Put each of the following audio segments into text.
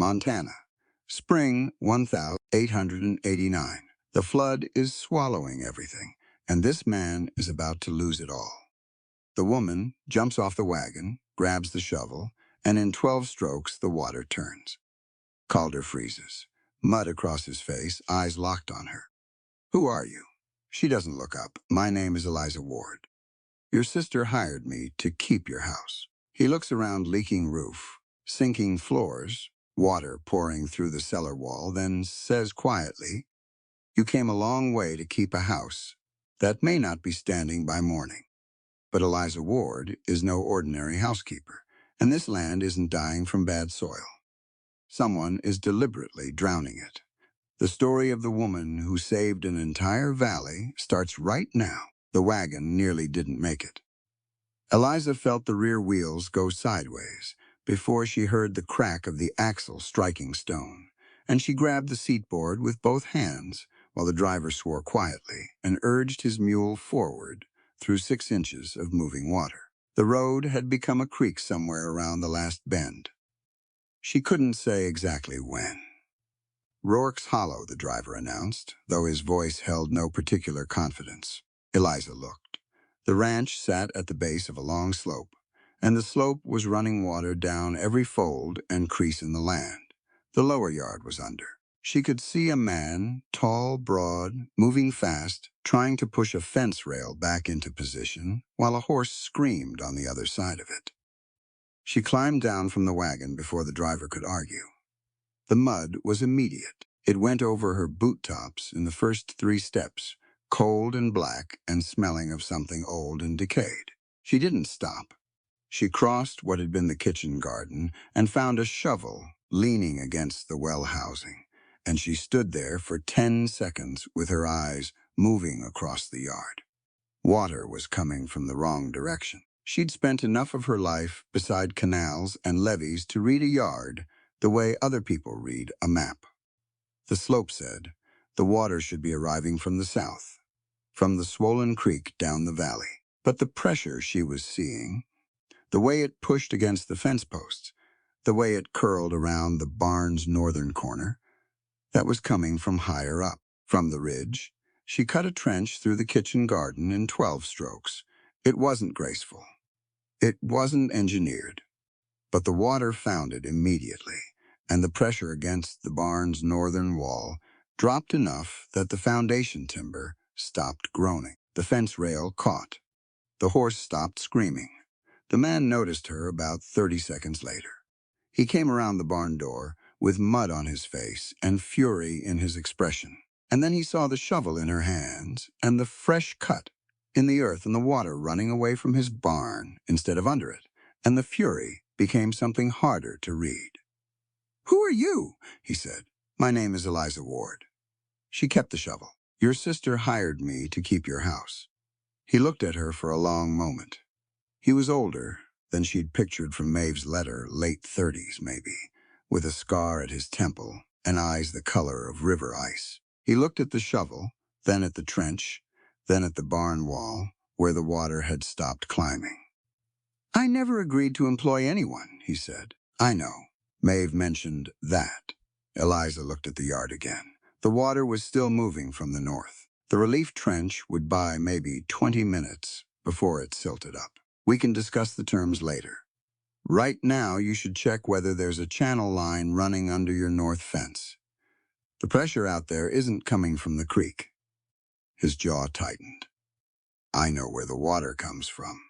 Montana. Spring 1889. The flood is swallowing everything, and this man is about to lose it all. The woman jumps off the wagon, grabs the shovel, and in 12 strokes the water turns. Calder freezes, mud across his face, eyes locked on her. "Who are you?" She doesn't look up. "My name is Eliza Ward. Your sister hired me to keep your house." He looks around, leaking roof, sinking floors, water pouring through the cellar wall, then says quietly, "You came a long way to keep a house that may not be standing by morning." But Eliza Ward is no ordinary housekeeper, and this land isn't dying from bad soil. Someone is deliberately drowning it. The story of the woman who saved an entire valley starts right now. The wagon nearly didn't make it. Eliza felt the rear wheels go sideways before she heard the crack of the axle striking stone, and she grabbed the seatboard with both hands while the driver swore quietly and urged his mule forward through 6 inches of moving water. The road had become a creek somewhere around the last bend. She couldn't say exactly when. "Rourke's Hollow," the driver announced, though his voice held no particular confidence. Eliza looked. The ranch sat at the base of a long slope, and the slope was running water down every fold and crease in the land. The lower yard was under. She could see a man, tall, broad, moving fast, trying to push a fence rail back into position, while a horse screamed on the other side of it. She climbed down from the wagon before the driver could argue. The mud was immediate. It went over her boot tops in the first 3 steps, cold and black and smelling of something old and decayed. She didn't stop. She crossed what had been the kitchen garden and found a shovel leaning against the well housing, and she stood there for 10 seconds with her eyes moving across the yard. Water was coming from the wrong direction. She'd spent enough of her life beside canals and levees to read a yard the way other people read a map. The slope said the water should be arriving from the south, from the swollen creek down the valley. But the pressure she was seeing, the way it pushed against the fence posts, the way it curled around the barn's northern corner, that was coming from higher up, from the ridge. She cut a trench through the kitchen garden in 12 strokes. It wasn't graceful. It wasn't engineered. But the water found it immediately, and the pressure against the barn's northern wall dropped enough that the foundation timber stopped groaning. The fence rail caught. The horse stopped screaming. The man noticed her about 30 seconds later. He came around the barn door with mud on his face and fury in his expression. And then he saw the shovel in her hands and the fresh cut in the earth and the water running away from his barn instead of under it, and the fury became something harder to read. "Who are you?" he said. "My name is Eliza Ward." She kept the shovel. "Your sister hired me to keep your house." He looked at her for a long moment. He was older than she'd pictured from Maeve's letter, late 30s maybe, with a scar at his temple and eyes the color of river ice. He looked at the shovel, then at the trench, then at the barn wall, where the water had stopped climbing. "I never agreed to employ anyone," he said. "I know." Maeve mentioned that. Eliza looked at the yard again. The water was still moving from the north. The relief trench would buy maybe 20 minutes before it silted up. "We can discuss the terms later. Right now, you should check whether there's a channel line running under your north fence. The pressure out there isn't coming from the creek." His jaw tightened. "I know where the water comes from."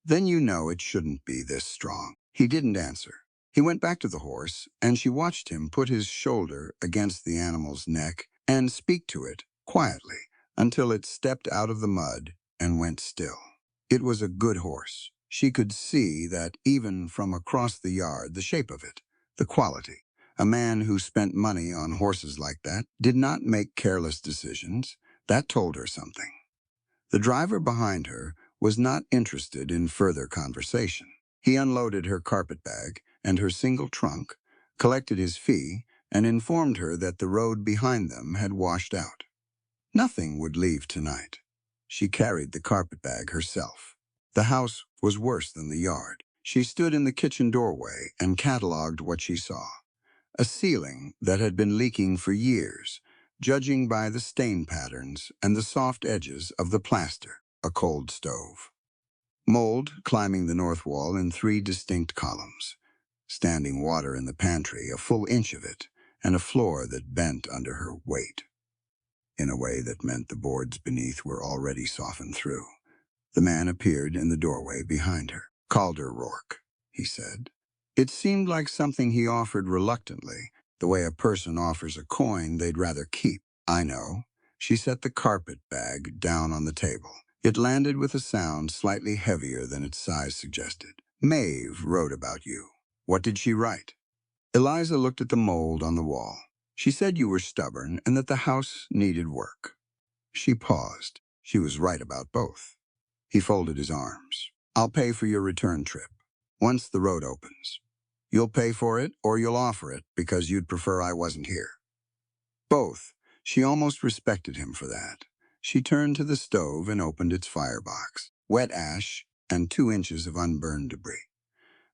"Then you know it shouldn't be this strong." He didn't answer. He went back to the horse, and she watched him put his shoulder against the animal's neck and speak to it quietly until it stepped out of the mud and went still. It was a good horse. She could see that even from across the yard, the shape of it, the quality. A man who spent money on horses like that did not make careless decisions. That told her something. The driver behind her was not interested in further conversation. He unloaded her carpet bag and her single trunk, collected his fee, and informed her that the road behind them had washed out. Nothing would leave tonight. She carried the carpet bag herself. The house was worse than the yard. She stood in the kitchen doorway and cataloged what she saw. a ceiling that had been leaking for years, judging by the stain patterns and the soft edges of the plaster, a cold stove. Mold climbing the north wall in 3 distinct columns. Standing water in the pantry, a full inch of it, and a floor that bent under her weight, in a way that meant the boards beneath were already softened through. The man appeared in the doorway behind her. "Calder Rourke," he said. It seemed like something he offered reluctantly, the way a person offers a coin they'd rather keep. "I know." She set the carpet bag down on the table. It landed with a sound slightly heavier than its size suggested. "Maeve wrote about you." "What did she write?" Eliza looked at the mold on the wall. "She said you were stubborn and that the house needed work." She paused. She was right about both. He folded his arms. "I'll pay for your return trip, once the road opens. You'll pay for it or you'll offer it because you'd prefer I wasn't here." Both. She almost respected him for that. She turned to the stove and opened its firebox. Wet ash and 2 inches of unburned debris.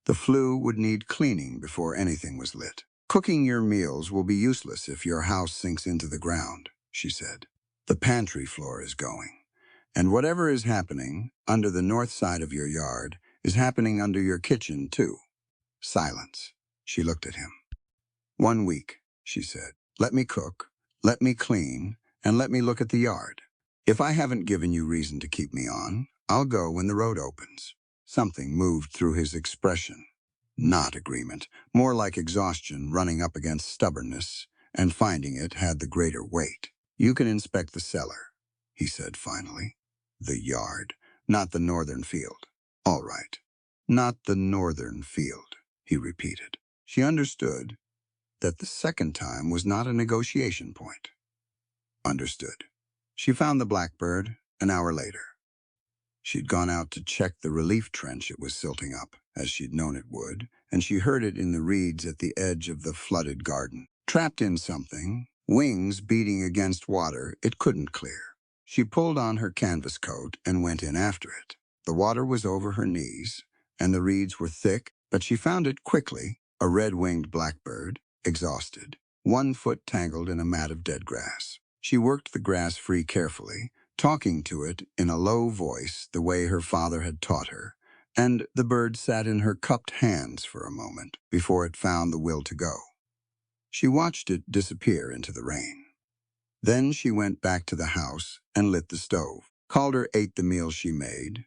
The flue would need cleaning before anything was lit. "Cooking your meals will be useless if your house sinks into the ground," she said. "The pantry floor is going. And whatever is happening under the north side of your yard is happening under your kitchen, too." Silence. She looked at him. "1 week," she said. "Let me cook, let me clean, and let me look at the yard. If I haven't given you reason to keep me on, I'll go when the road opens." Something moved through his expression. Not agreement, more like exhaustion running up against stubbornness, and finding it had the greater weight. "You can inspect the cellar," he said finally. "The yard, not the northern field." "All right." "Not the northern field," he repeated. She understood that the second time was not a negotiation point. Understood. She found the Blackbird an hour later. She'd gone out to check the relief trench it was silting up, as she'd known it would, and she heard it in the reeds at the edge of the flooded garden. Trapped in something, wings beating against water it couldn't clear. She pulled on her canvas coat and went in after it. The water was over her knees, and the reeds were thick, but she found it quickly, a red-winged blackbird, exhausted, 1 foot tangled in a mat of dead grass. She worked the grass free carefully, talking to it in a low voice the way her father had taught her, and the bird sat in her cupped hands for a moment before it found the will to go. She watched it disappear into the rain. Then she went back to the house and lit the stove. Calder ate the meal she made,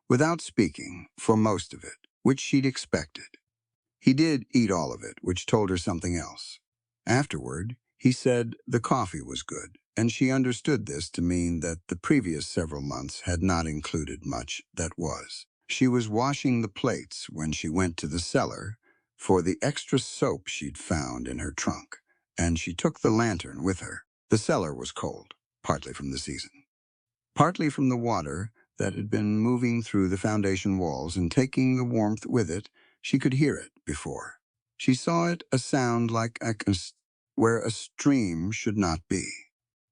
without speaking, for most of it, which she'd expected. He did eat all of it, which told her something else. Afterward, he said the coffee was good, and she understood this to mean that the previous several months had not included much that was. She was washing the plates when she went to the cellar for the extra soap she'd found in her trunk, and she took the lantern with her. The cellar was cold, partly from the season, partly from the water that had been moving through the foundation walls and taking the warmth with it. She could hear it before. She saw it a sound like where a stream should not be.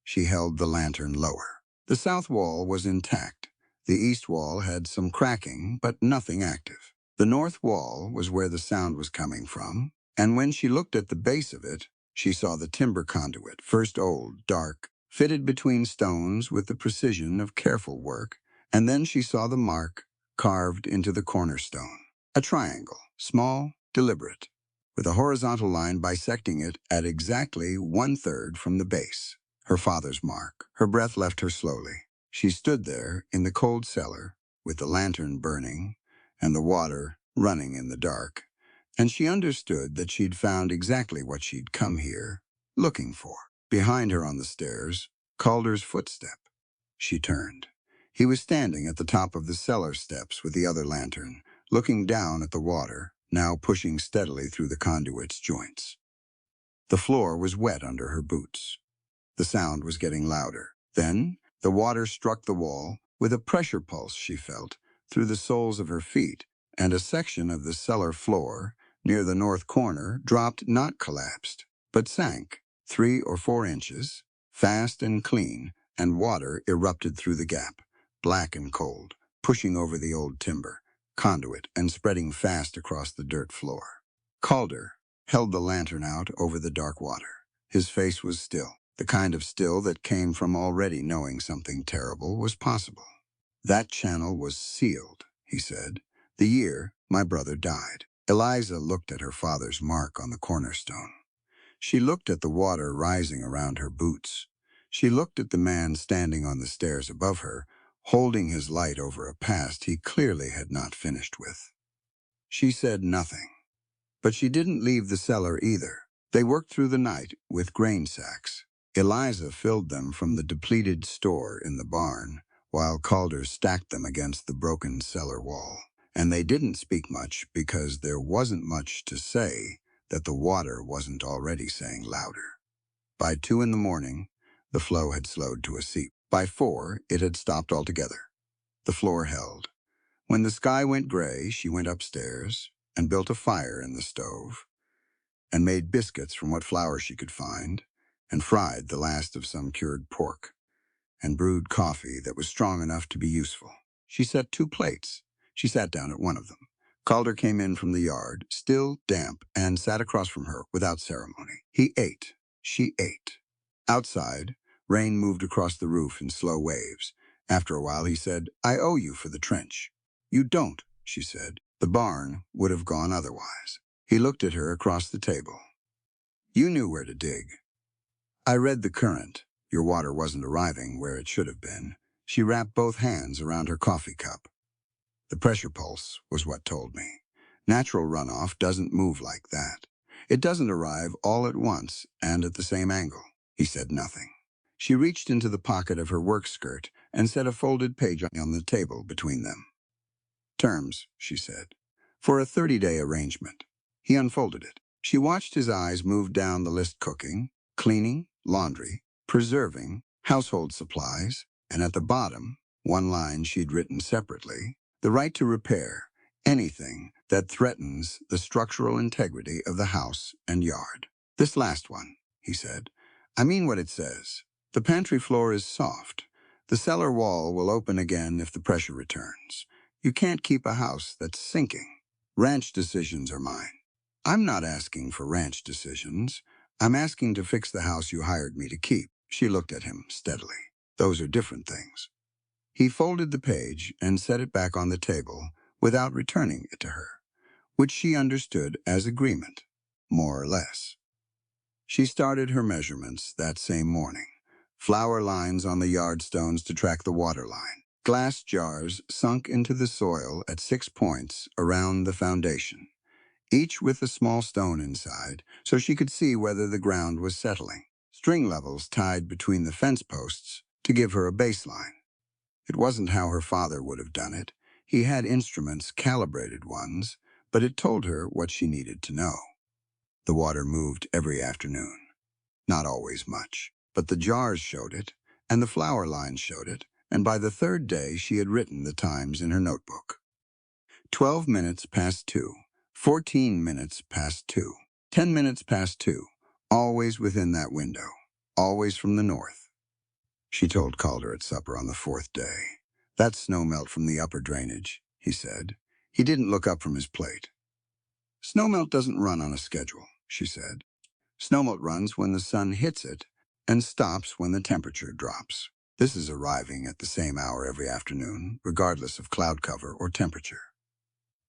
She held the lantern lower. The south wall was intact. The east wall had some cracking, but nothing active. The north wall was where the sound was coming from, and when she looked at the base of it, she saw the timber conduit, first old, dark, fitted between stones with the precision of careful work, and then she saw the mark carved into the cornerstone. A triangle, small, deliberate, with a horizontal line bisecting it at exactly 1/3 from the base. Her father's mark. Her breath left her slowly. She stood there in the cold cellar, with the lantern burning and the water running in the dark, and she understood that she'd found exactly what she'd come here looking for. Behind her on the stairs, Calder's footstep. She turned. He was standing at the top of the cellar steps with the other lantern, looking down at the water, now pushing steadily through the conduit's joints. The floor was wet under her boots. The sound was getting louder. Then, the water struck the wall with a pressure pulse she felt through the soles of her feet, and a section of the cellar floor, near the north corner, dropped, not collapsed, but sank 3 or 4 inches, fast and clean, and water erupted through the gap, black and cold, pushing over the old timber, conduit, and spreading fast across the dirt floor. Calder held the lantern out over the dark water. His face was still, the kind of still that came from already knowing something terrible was possible. That channel was sealed, he said, the year my brother died. Eliza looked at her father's mark on the cornerstone. She looked at the water rising around her boots. She looked at the man standing on the stairs above her, holding his light over a past he clearly had not finished with. She said nothing, but she didn't leave the cellar either. They worked through the night with grain sacks. Eliza filled them from the depleted store in the barn, while Calder stacked them against the broken cellar wall. And they didn't speak much because there wasn't much to say that the water wasn't already saying louder. By 2 in the morning, the flow had slowed to a seep. By 4, it had stopped altogether. The floor held. When the sky went gray, she went upstairs and built a fire in the stove, and made biscuits from what flour she could find, and fried the last of some cured pork, and brewed coffee that was strong enough to be useful. She set 2 plates. She sat down at one of them. Calder came in from the yard, still damp, and sat across from her without ceremony. He ate. She ate. Outside, rain moved across the roof in slow waves. After a while, he said, "I owe you for the trench." "You don't," she said. The barn would have gone otherwise. He looked at her across the table. "You knew where to dig." "I read the current. Your water wasn't arriving where it should have been." She wrapped both hands around her coffee cup. "The pressure pulse was what told me. Natural runoff doesn't move like that. It doesn't arrive all at once and at the same angle." He said nothing. She reached into the pocket of her work skirt and set a folded page on the table between them. "Terms," she said, "for a 30-day arrangement." He unfolded it. She watched his eyes move down the list: cooking, cleaning, laundry, preserving, household supplies, and at the bottom, one line she'd written separately, the right to repair anything that threatens the structural integrity of the house and yard. "This last one," he said. "I mean what it says. The pantry floor is soft. The cellar wall will open again if the pressure returns. You can't keep a house that's sinking. Ranch decisions are mine." "I'm not asking for ranch decisions. I'm asking to fix the house you hired me to keep." She looked at him steadily. "Those are different things." He folded the page and set it back on the table without returning it to her, which she understood as agreement, more or less. She started her measurements that same morning. Flour lines on the yard stones to track the water line. Glass jars sunk into the soil at 6 points around the foundation, each with a small stone inside, so she could see whether the ground was settling. String levels tied between the fence posts to give her a baseline. It wasn't how her father would have done it. He had instruments, calibrated ones, but it told her what she needed to know. The water moved every afternoon. Not always much, but the jars showed it, and the flour lines showed it, and by the 3rd day she had written the times in her notebook. 12 minutes past 2, 14 minutes past 2, 10 minutes past 2, always within that window, always from the north. She told Calder at supper on the 4th day. "That's snowmelt from the upper drainage," he said. He didn't look up from his plate. "Snowmelt doesn't run on a schedule," she said. "Snowmelt runs when the sun hits it and stops when the temperature drops. This is arriving at the same hour every afternoon, regardless of cloud cover or temperature."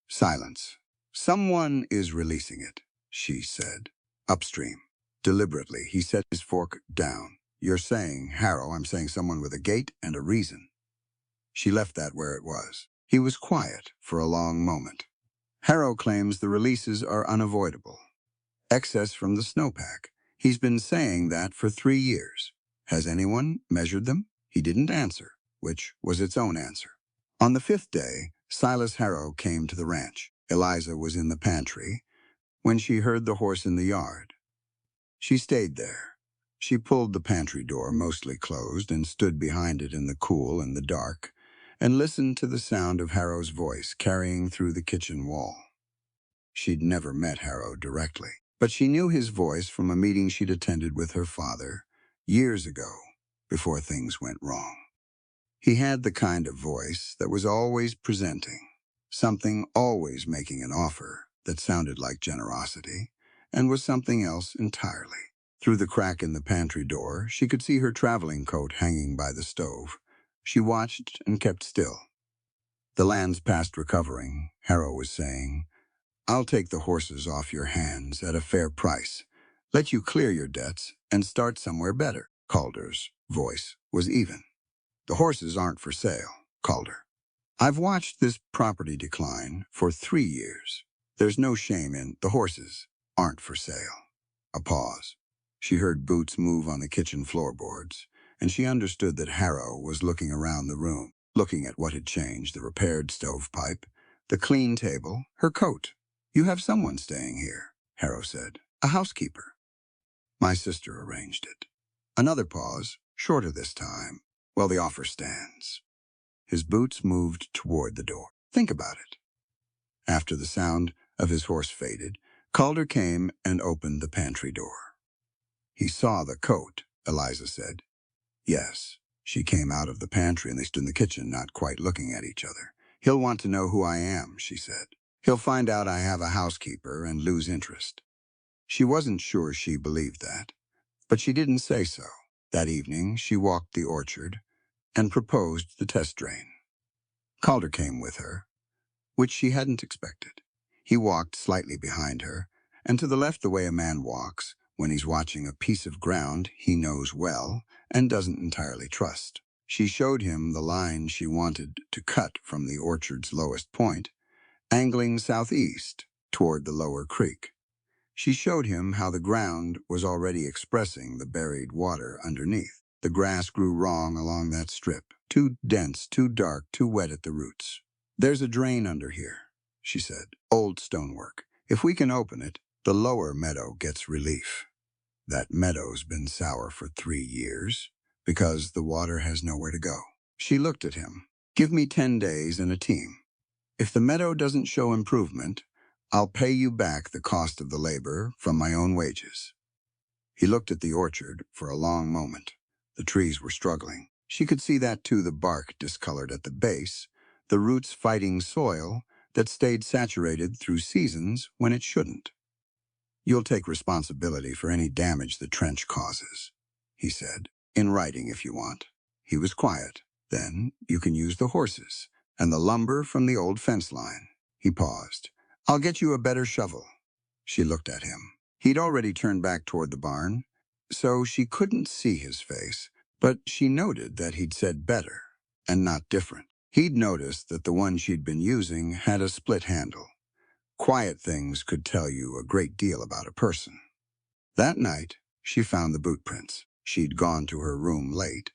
Silence. "Someone is releasing it," she said. Upstream. Deliberately, he set his fork down. "You're saying, Harrow, I'm saying someone with a gait and a reason." She left that where it was. He was quiet for a long moment. "Harrow claims the releases are unavoidable. Excess from the snowpack. He's been saying that for 3 years. Has anyone measured them?" He didn't answer, which was its own answer. On the 5th day, Silas Harrow came to the ranch. Eliza was in the pantry when she heard the horse in the yard. She stayed there. She pulled the pantry door mostly closed and stood behind it in the cool and the dark and listened to the sound of Harrow's voice carrying through the kitchen wall. She'd never met Harrow directly, but she knew his voice from a meeting she'd attended with her father years ago, before things went wrong. He had the kind of voice that was always presenting, something always making an offer that sounded like generosity, and was something else entirely. Through the crack in the pantry door, she could see her traveling coat hanging by the stove. She watched and kept still. "The land's past recovering," Harrow was saying. "I'll take the horses off your hands at a fair price, let you clear your debts, and start somewhere better." Calder's voice was even. "The horses aren't for sale, Calder. I've watched this property decline for 3 years. There's no shame in the horses aren't for sale." A pause. She heard boots move on the kitchen floorboards, and she understood that Harrow was looking around the room, looking at what had changed: the repaired stovepipe, the clean table, her coat. "You have someone staying here," Harrow said. "A housekeeper." "My sister arranged it." Another pause, shorter this time. "Well, the offer stands." His boots moved toward the door. "Think about it." After the sound of his horse faded, Calder came and opened the pantry door. "He saw the coat," Eliza said. "Yes." She came out of the pantry and they stood in the kitchen, not quite looking at each other. "He'll want to know who I am," she said. "He'll find out I have a housekeeper and lose interest." She wasn't sure she believed that, but she didn't say so. That evening, she walked the orchard and proposed the test drain. Calder came with her, which she hadn't expected. He walked slightly behind her, and to the left the way a man walks when he's watching a piece of ground he knows well and doesn't entirely trust. She showed him the line she wanted to cut from the orchard's lowest point, angling southeast toward the lower creek. She showed him how the ground was already expressing the buried water underneath. The grass grew wrong along that strip, too dense, too dark, too wet at the roots. "There's a drain under here," she said. "Old stonework. If we can open it, the lower meadow gets relief. That meadow's been sour for 3 years because the water has nowhere to go." She looked at him. "Give me 10 days and a team. If the meadow doesn't show improvement, I'll pay you back the cost of the labor from my own wages." He looked at the orchard for a long moment. The trees were struggling. She could see that too, the bark discolored at the base, the roots fighting soil that stayed saturated through seasons when it shouldn't. "You'll take responsibility for any damage the trench causes," he said. "In writing if you want." He was quiet. "Then you can use the horses and the lumber from the old fence line." He paused. "I'll get you a better shovel." She looked at him. He'd already turned back toward the barn, so she couldn't see his face, but she noted that he'd said better and not different. He'd noticed that the one she'd been using had a split handle. Quiet things could tell you a great deal about a person. That night, she found the boot prints. She'd gone to her room late,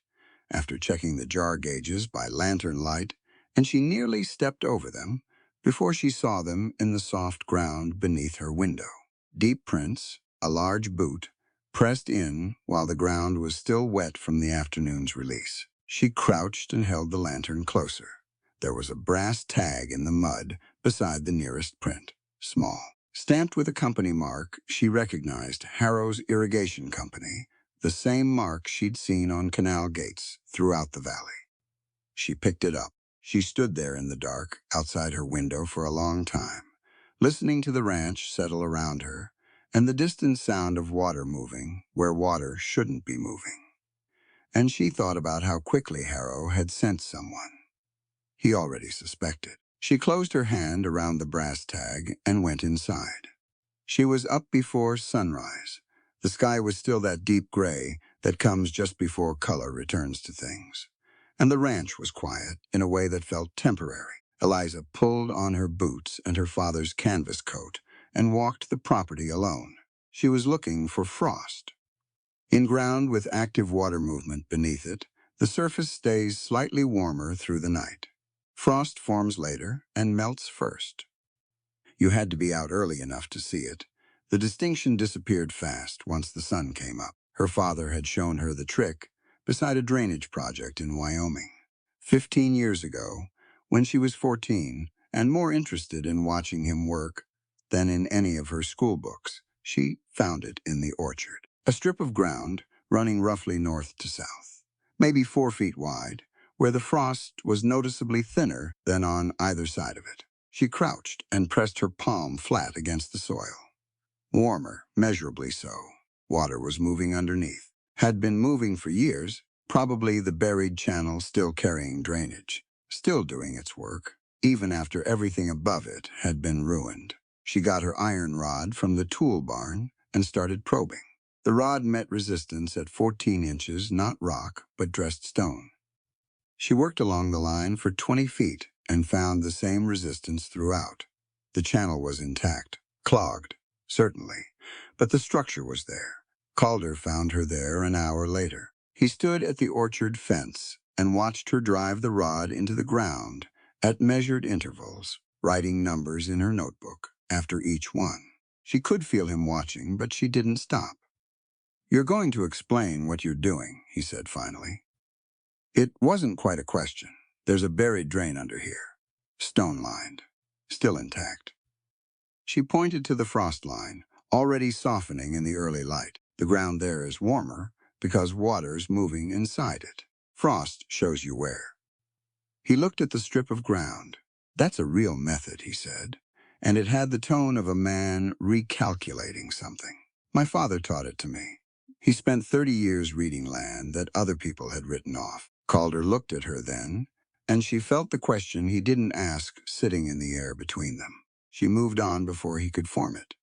after checking the jar gauges by lantern light, and she nearly stepped over them before she saw them in the soft ground beneath her window. Deep prints, a large boot, pressed in while the ground was still wet from the afternoon's release. She crouched and held the lantern closer. There was a brass tag in the mud beside the nearest print, small. Stamped with a company mark, she recognized Harrow's Irrigation Company, the same mark she'd seen on canal gates throughout the valley. She picked it up. She stood there in the dark, outside her window for a long time, listening to the ranch settle around her and the distant sound of water moving where water shouldn't be moving. And she thought about how quickly Harrow had sent someone. He already suspected. She closed her hand around the brass tag and went inside. She was up before sunrise. The sky was still that deep gray that comes just before color returns to things. And the ranch was quiet in a way that felt temporary. Eliza pulled on her boots and her father's canvas coat and walked the property alone. She was looking for frost. In ground with active water movement beneath it, the surface stays slightly warmer through the night. Frost forms later and melts first. You had to be out early enough to see it. The distinction disappeared fast once the sun came up. Her father had shown her the trick beside a drainage project in Wyoming. 15 years ago, when she was 14 and more interested in watching him work than in any of her school books, she found it in the orchard. A strip of ground running roughly north to south, maybe 4 feet wide, where the frost was noticeably thinner than on either side of it. She crouched and pressed her palm flat against the soil. Warmer, measurably so. Water was moving underneath. Had been moving for years, probably the buried channel still carrying drainage, still doing its work, even after everything above it had been ruined. She got her iron rod from the tool barn and started probing. The rod met resistance at 14 inches, not rock, but dressed stone. She worked along the line for 20 feet and found the same resistance throughout. The channel was intact, clogged, certainly, but the structure was there. Calder found her there an hour later. He stood at the orchard fence and watched her drive the rod into the ground at measured intervals, writing numbers in her notebook after each one. She could feel him watching, but she didn't stop. "You're going to explain what you're doing," he said finally. It wasn't quite a question. "There's a buried drain under here, stone-lined, still intact." She pointed to the frost line, already softening in the early light. "The ground there is warmer because water's moving inside it. Frost shows you where." He looked at the strip of ground. "That's a real method," he said, and it had the tone of a man recalculating something. "My father taught it to me. He spent 30 years reading land that other people had written off." Calder looked at her then, and she felt the question he didn't ask sitting in the air between them. She moved on before he could form it.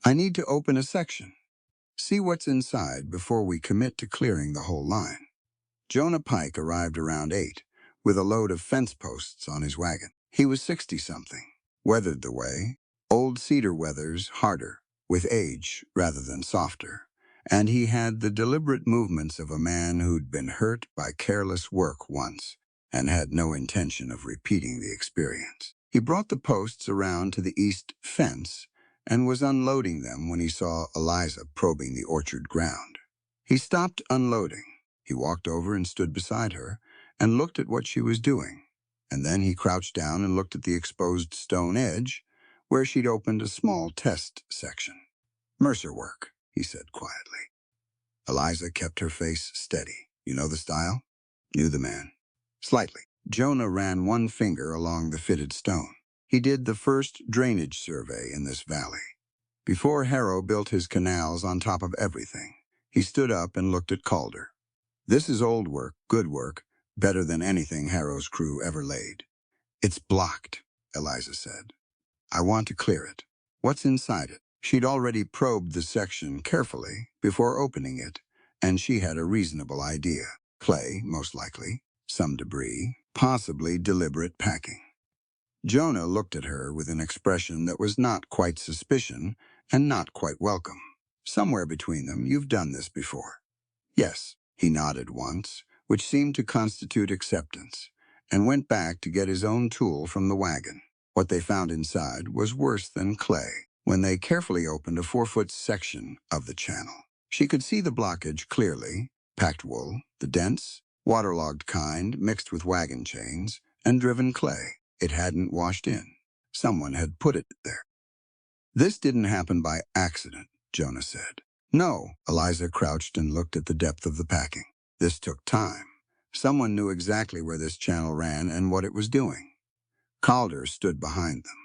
"I need to open a section. See what's inside before we commit to clearing the whole line." Jonah Pike arrived around 8, with a load of fence posts on his wagon. He was 60-something, weathered the way, old cedar weathers harder, with age rather than softer, and he had the deliberate movements of a man who'd been hurt by careless work once and had no intention of repeating the experience. He brought the posts around to the east fence and was unloading them when he saw Eliza probing the orchard ground. He stopped unloading. He walked over and stood beside her and looked at what she was doing, and then he crouched down and looked at the exposed stone edge where she'd opened a small test section. "Mercer work," he said quietly. Eliza kept her face steady. "You know the style?" Knew the man. "Slightly." Jonah ran one finger along the fitted stone. "He did the first drainage survey in this valley, before Harrow built his canals on top of everything." He stood up and looked at Calder. "This is old work, good work, better than anything Harrow's crew ever laid." "It's blocked," Eliza said. "I want to clear it." "What's inside it?" She'd already probed the section carefully before opening it, and she had a reasonable idea. Clay, most likely, some debris, possibly deliberate packing. Jonah looked at her with an expression that was not quite suspicion and not quite welcome. "Somewhere between them, you've done this before." "Yes." He nodded once, which seemed to constitute acceptance, and went back to get his own tool from the wagon. What they found inside was worse than clay. When they carefully opened a 4-foot section of the channel, she could see the blockage clearly: packed wool, the dense, waterlogged kind mixed with wagon chains, and driven clay. It hadn't washed in. Someone had put it there. "This didn't happen by accident," Jonah said. "No." Eliza crouched and looked at the depth of the packing. "This took time. Someone knew exactly where this channel ran and what it was doing." Calder stood behind them.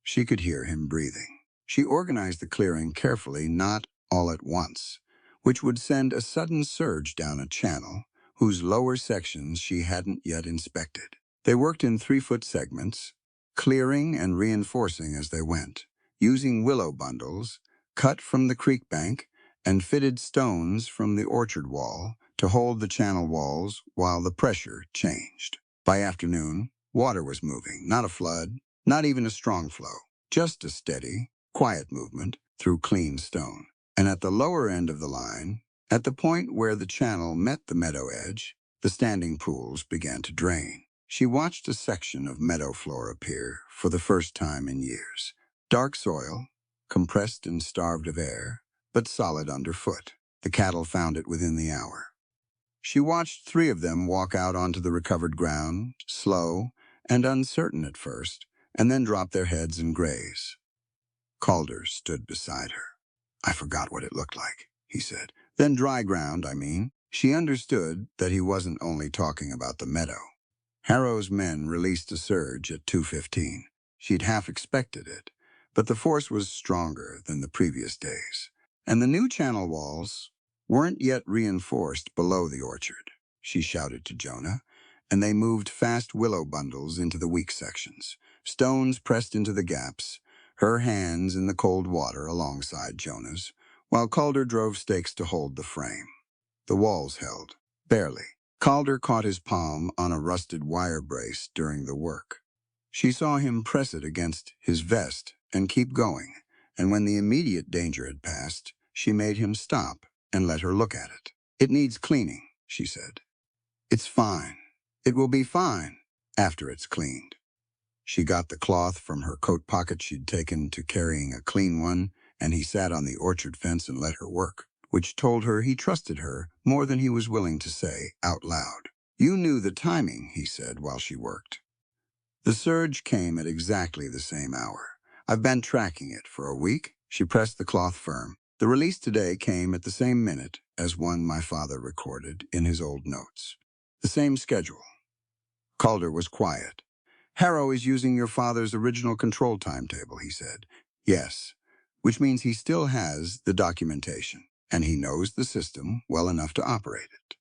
She could hear him breathing. She organized the clearing carefully, not all at once, which would send a sudden surge down a channel whose lower sections she hadn't yet inspected. They worked in 3-foot segments, clearing and reinforcing as they went, using willow bundles cut from the creek bank and fitted stones from the orchard wall to hold the channel walls while the pressure changed. By afternoon, water was moving, not a flood, not even a strong flow, just a steady, quiet movement through clean stone. And at the lower end of the line, at the point where the channel met the meadow edge, the standing pools began to drain. She watched a section of meadow floor appear for the first time in years. Dark soil, compressed and starved of air, but solid underfoot. The cattle found it within the hour. She watched 3 of them walk out onto the recovered ground, slow and uncertain at first, and then drop their heads and graze. Calder stood beside her. "I forgot what it looked like," he said. "Then dry ground, I mean." She understood that he wasn't only talking about the meadow. Harrow's men released a surge at 2:15. She'd half expected it, but the force was stronger than the previous days. And the new channel walls weren't yet reinforced below the orchard, she shouted to Jonah, and they moved fast willow bundles into the weak sections, stones pressed into the gaps, her hands in the cold water alongside Jonah's, while Calder drove stakes to hold the frame. The walls held, barely. Calder caught his palm on a rusted wire brace during the work. She saw him press it against his vest and keep going, and when the immediate danger had passed, she made him stop and let her look at it. "It needs cleaning," she said. "It's fine. It will be fine after it's cleaned." She got the cloth from her coat pocket she'd taken to carrying a clean one, and he sat on the orchard fence and let her work, which told her he trusted her more than he was willing to say out loud. "You knew the timing," he said while she worked. "The surge came at exactly the same hour. I've been tracking it for a week." She pressed the cloth firm. "The release today came at the same minute as one my father recorded in his old notes. The same schedule." Calder was quiet. "Harrow is using your father's original control timetable," he said. "Yes, which means he still has the documentation, and he knows the system well enough to operate it."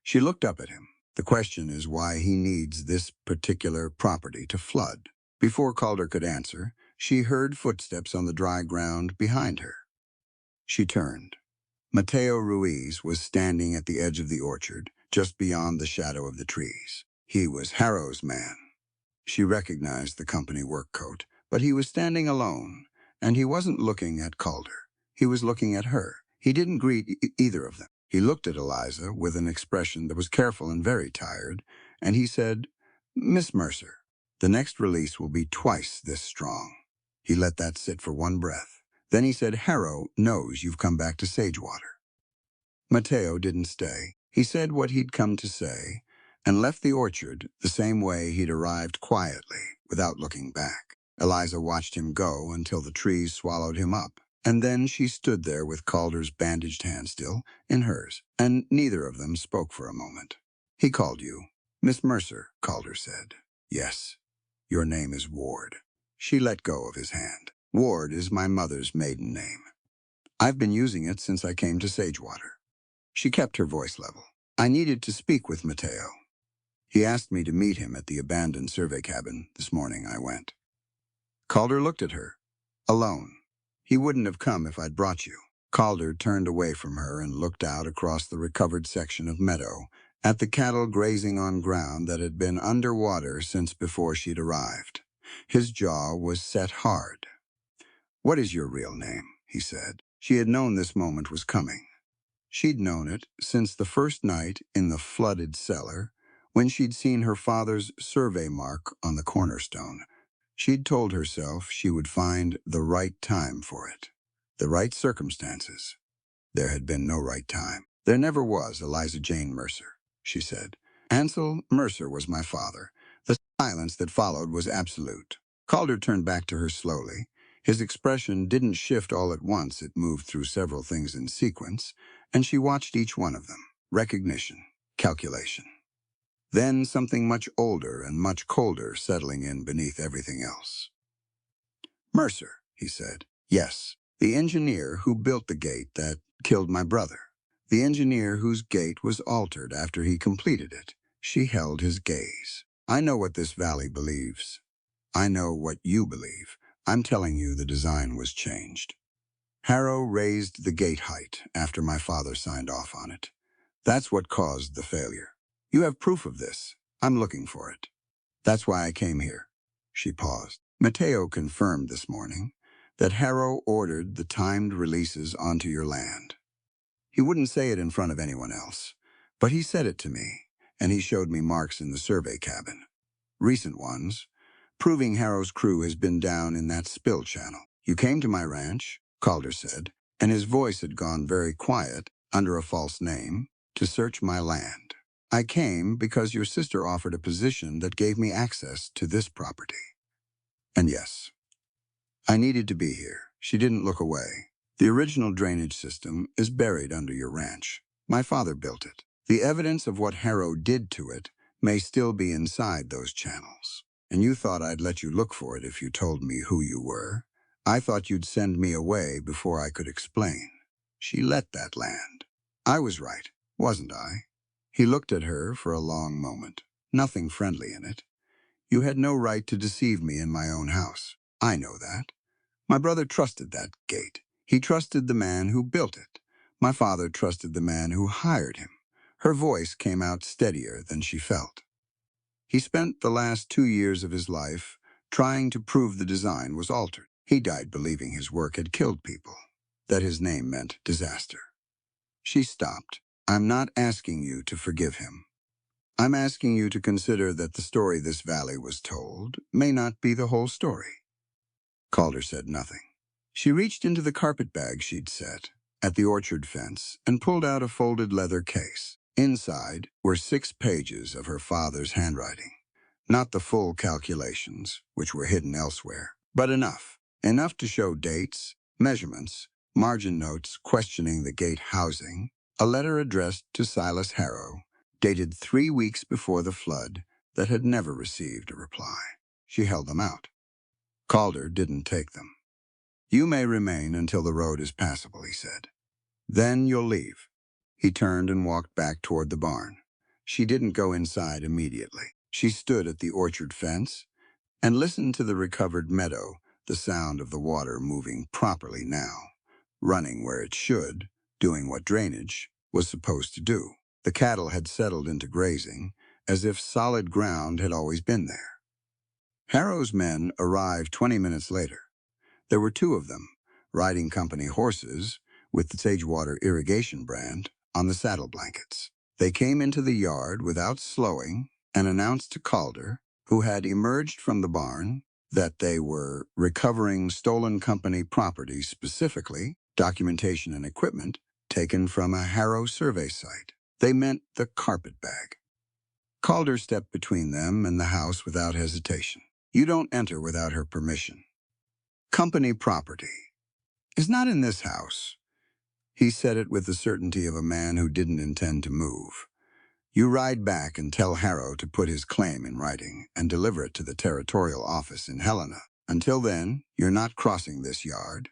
She looked up at him. "The question is why he needs this particular property to flood." Before Calder could answer, she heard footsteps on the dry ground behind her. She turned. Mateo Ruiz was standing at the edge of the orchard, just beyond the shadow of the trees. He was Harrow's man. She recognized the company work coat, but he was standing alone, and he wasn't looking at Calder. He was looking at her. He didn't greet either of them. He looked at Eliza with an expression that was careful and very tired, and he said, "Miss Mercer, the next release will be twice this strong." He let that sit for one breath. Then he said, "Harrow knows you've come back to Sagewater." Mateo didn't stay. He said what he'd come to say, and left the orchard the same way he'd arrived, quietly, without looking back. Eliza watched him go until the trees swallowed him up, and then she stood there with Calder's bandaged hand still in hers, and neither of them spoke for a moment. "He called you Miss Mercer," Calder said. "Yes. Your name is Ward." She let go of his hand. "Ward is my mother's maiden name. I've been using it since I came to Sagewater." She kept her voice level. "I needed to speak with Mateo. He asked me to meet him at the abandoned survey cabin this morning. I went." Calder looked at her. "Alone. He wouldn't have come if I'd brought you." Calder turned away from her and looked out across the recovered section of meadow at the cattle grazing on ground that had been underwater since before she'd arrived. His jaw was set hard. "What is your real name?" he said. She had known this moment was coming. She'd known it since the first night in the flooded cellar, when she'd seen her father's survey mark on the cornerstone. She'd told herself she would find the right time for it, the right circumstances. There had been no right time. "There never was, Eliza Jane Mercer," she said. "Ansel Mercer was my father." The silence that followed was absolute. Calder turned back to her slowly. His expression didn't shift all at once. It moved through several things in sequence, and she watched each one of them. Recognition, calculation. Then something much older and much colder settling in beneath everything else. "Mercer," he said. "Yes, the engineer who built the gate that killed my brother. The engineer whose gate was altered after he completed it." She held his gaze. "I know what this valley believes. I know what you believe. I'm telling you the design was changed. Harrow raised the gate height after my father signed off on it. That's what caused the failure. You have proof of this. I'm looking for it. That's why I came here." She paused. "Mateo confirmed this morning that Harrow ordered the timed releases onto your land. He wouldn't say it in front of anyone else, but he said it to me, and he showed me marks in the survey cabin. Recent ones, proving Harrow's crew has been down in that spill channel. You came to my ranch," Calder said, and his voice had gone very quiet, under a false name, "to search my land. I came because your sister offered a position that gave me access to this property. And yes, I needed to be here." She didn't look away. "The original drainage system is buried under your ranch. My father built it. The evidence of what Harrow did to it may still be inside those channels. And you thought I'd let you look for it if you told me who you were. I thought you'd send me away before I could explain. She let that land. I was right, wasn't I? He looked at her for a long moment. Nothing friendly in it. You had no right to deceive me in my own house. I know that. My brother trusted that gate. He trusted the man who built it. My father trusted the man who hired him. Her voice came out steadier than she felt. He spent the last 2 years of his life trying to prove the design was altered. He died believing his work had killed people, that his name meant disaster. She stopped. I'm not asking you to forgive him. I'm asking you to consider that the story this valley was told may not be the whole story. Calder said nothing. She reached into the carpet bag she'd set at the orchard fence and pulled out a folded leather case. Inside were 6 pages of her father's handwriting. Not the full calculations, which were hidden elsewhere, but enough. Enough to show dates, measurements, margin notes questioning the gate housing, a letter addressed to Silas Harrow, dated 3 weeks before the flood, that had never received a reply. She held them out. Calder didn't take them. You may remain until the road is passable, he said. Then you'll leave. He turned and walked back toward the barn. She didn't go inside immediately. She stood at the orchard fence and listened to the recovered meadow, the sound of the water moving properly now, running where it should, doing what drainage was supposed to do. The cattle had settled into grazing, as if solid ground had always been there. Harrow's men arrived 20 minutes later. There were 2 of them, riding company horses with the Sagewater Irrigation brand on the saddle blankets. They came into the yard without slowing and announced to Calder, who had emerged from the barn, that they were recovering stolen company property, specifically documentation and equipment taken from a Harrow survey site. They meant the carpet bag. Calder stepped between them and the house without hesitation. You don't enter without her permission. Company property is not in this house. He said it with the certainty of a man who didn't intend to move. You ride back and tell Harrow to put his claim in writing and deliver it to the territorial office in Helena. Until then, you're not crossing this yard.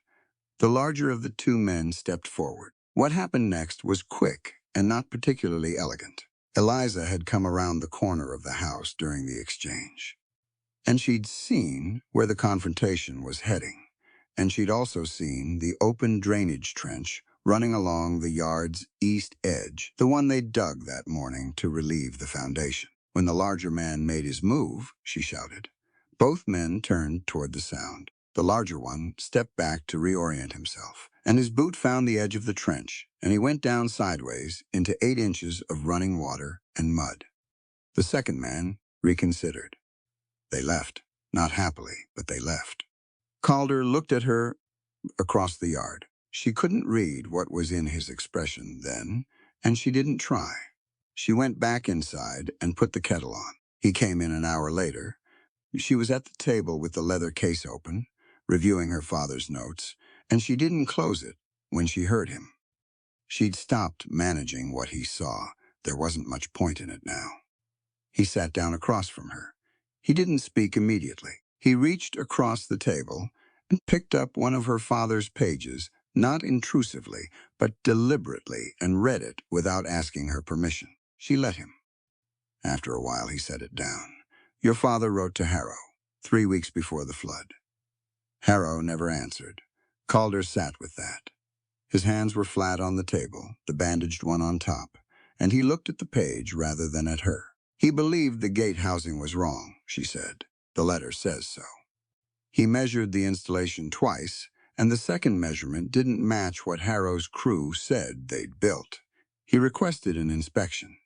The larger of the 2 men stepped forward. What happened next was quick and not particularly elegant. Eliza had come around the corner of the house during the exchange, and she'd seen where the confrontation was heading. And she'd also seen the open drainage trench running along the yard's east edge, the one they dug that morning to relieve the foundation. When the larger man made his move, she shouted. Both men turned toward the sound. The larger one stepped back to reorient himself, and his boot found the edge of the trench, and he went down sideways into 8 inches of running water and mud. The second man reconsidered. They left, not happily, but they left. Calder looked at her across the yard. She couldn't read what was in his expression then, and she didn't try. She went back inside and put the kettle on. He came in an hour later. She was at the table with the leather case open, reviewing her father's notes, and she didn't close it when she heard him. She'd stopped managing what he saw. There wasn't much point in it now. He sat down across from her. He didn't speak immediately. He reached across the table and picked up one of her father's pages, not intrusively, but deliberately, and read it without asking her permission. She let him. After a while, he set it down. Your father wrote to Harrow 3 weeks before the flood. Harrow never answered. Calder sat with that. His hands were flat on the table, the bandaged one on top, and he looked at the page rather than at her. He believed the gate housing was wrong, she said. The letter says so. He measured the installation twice, and the second measurement didn't match what Harrow's crew said they'd built. He requested an inspection.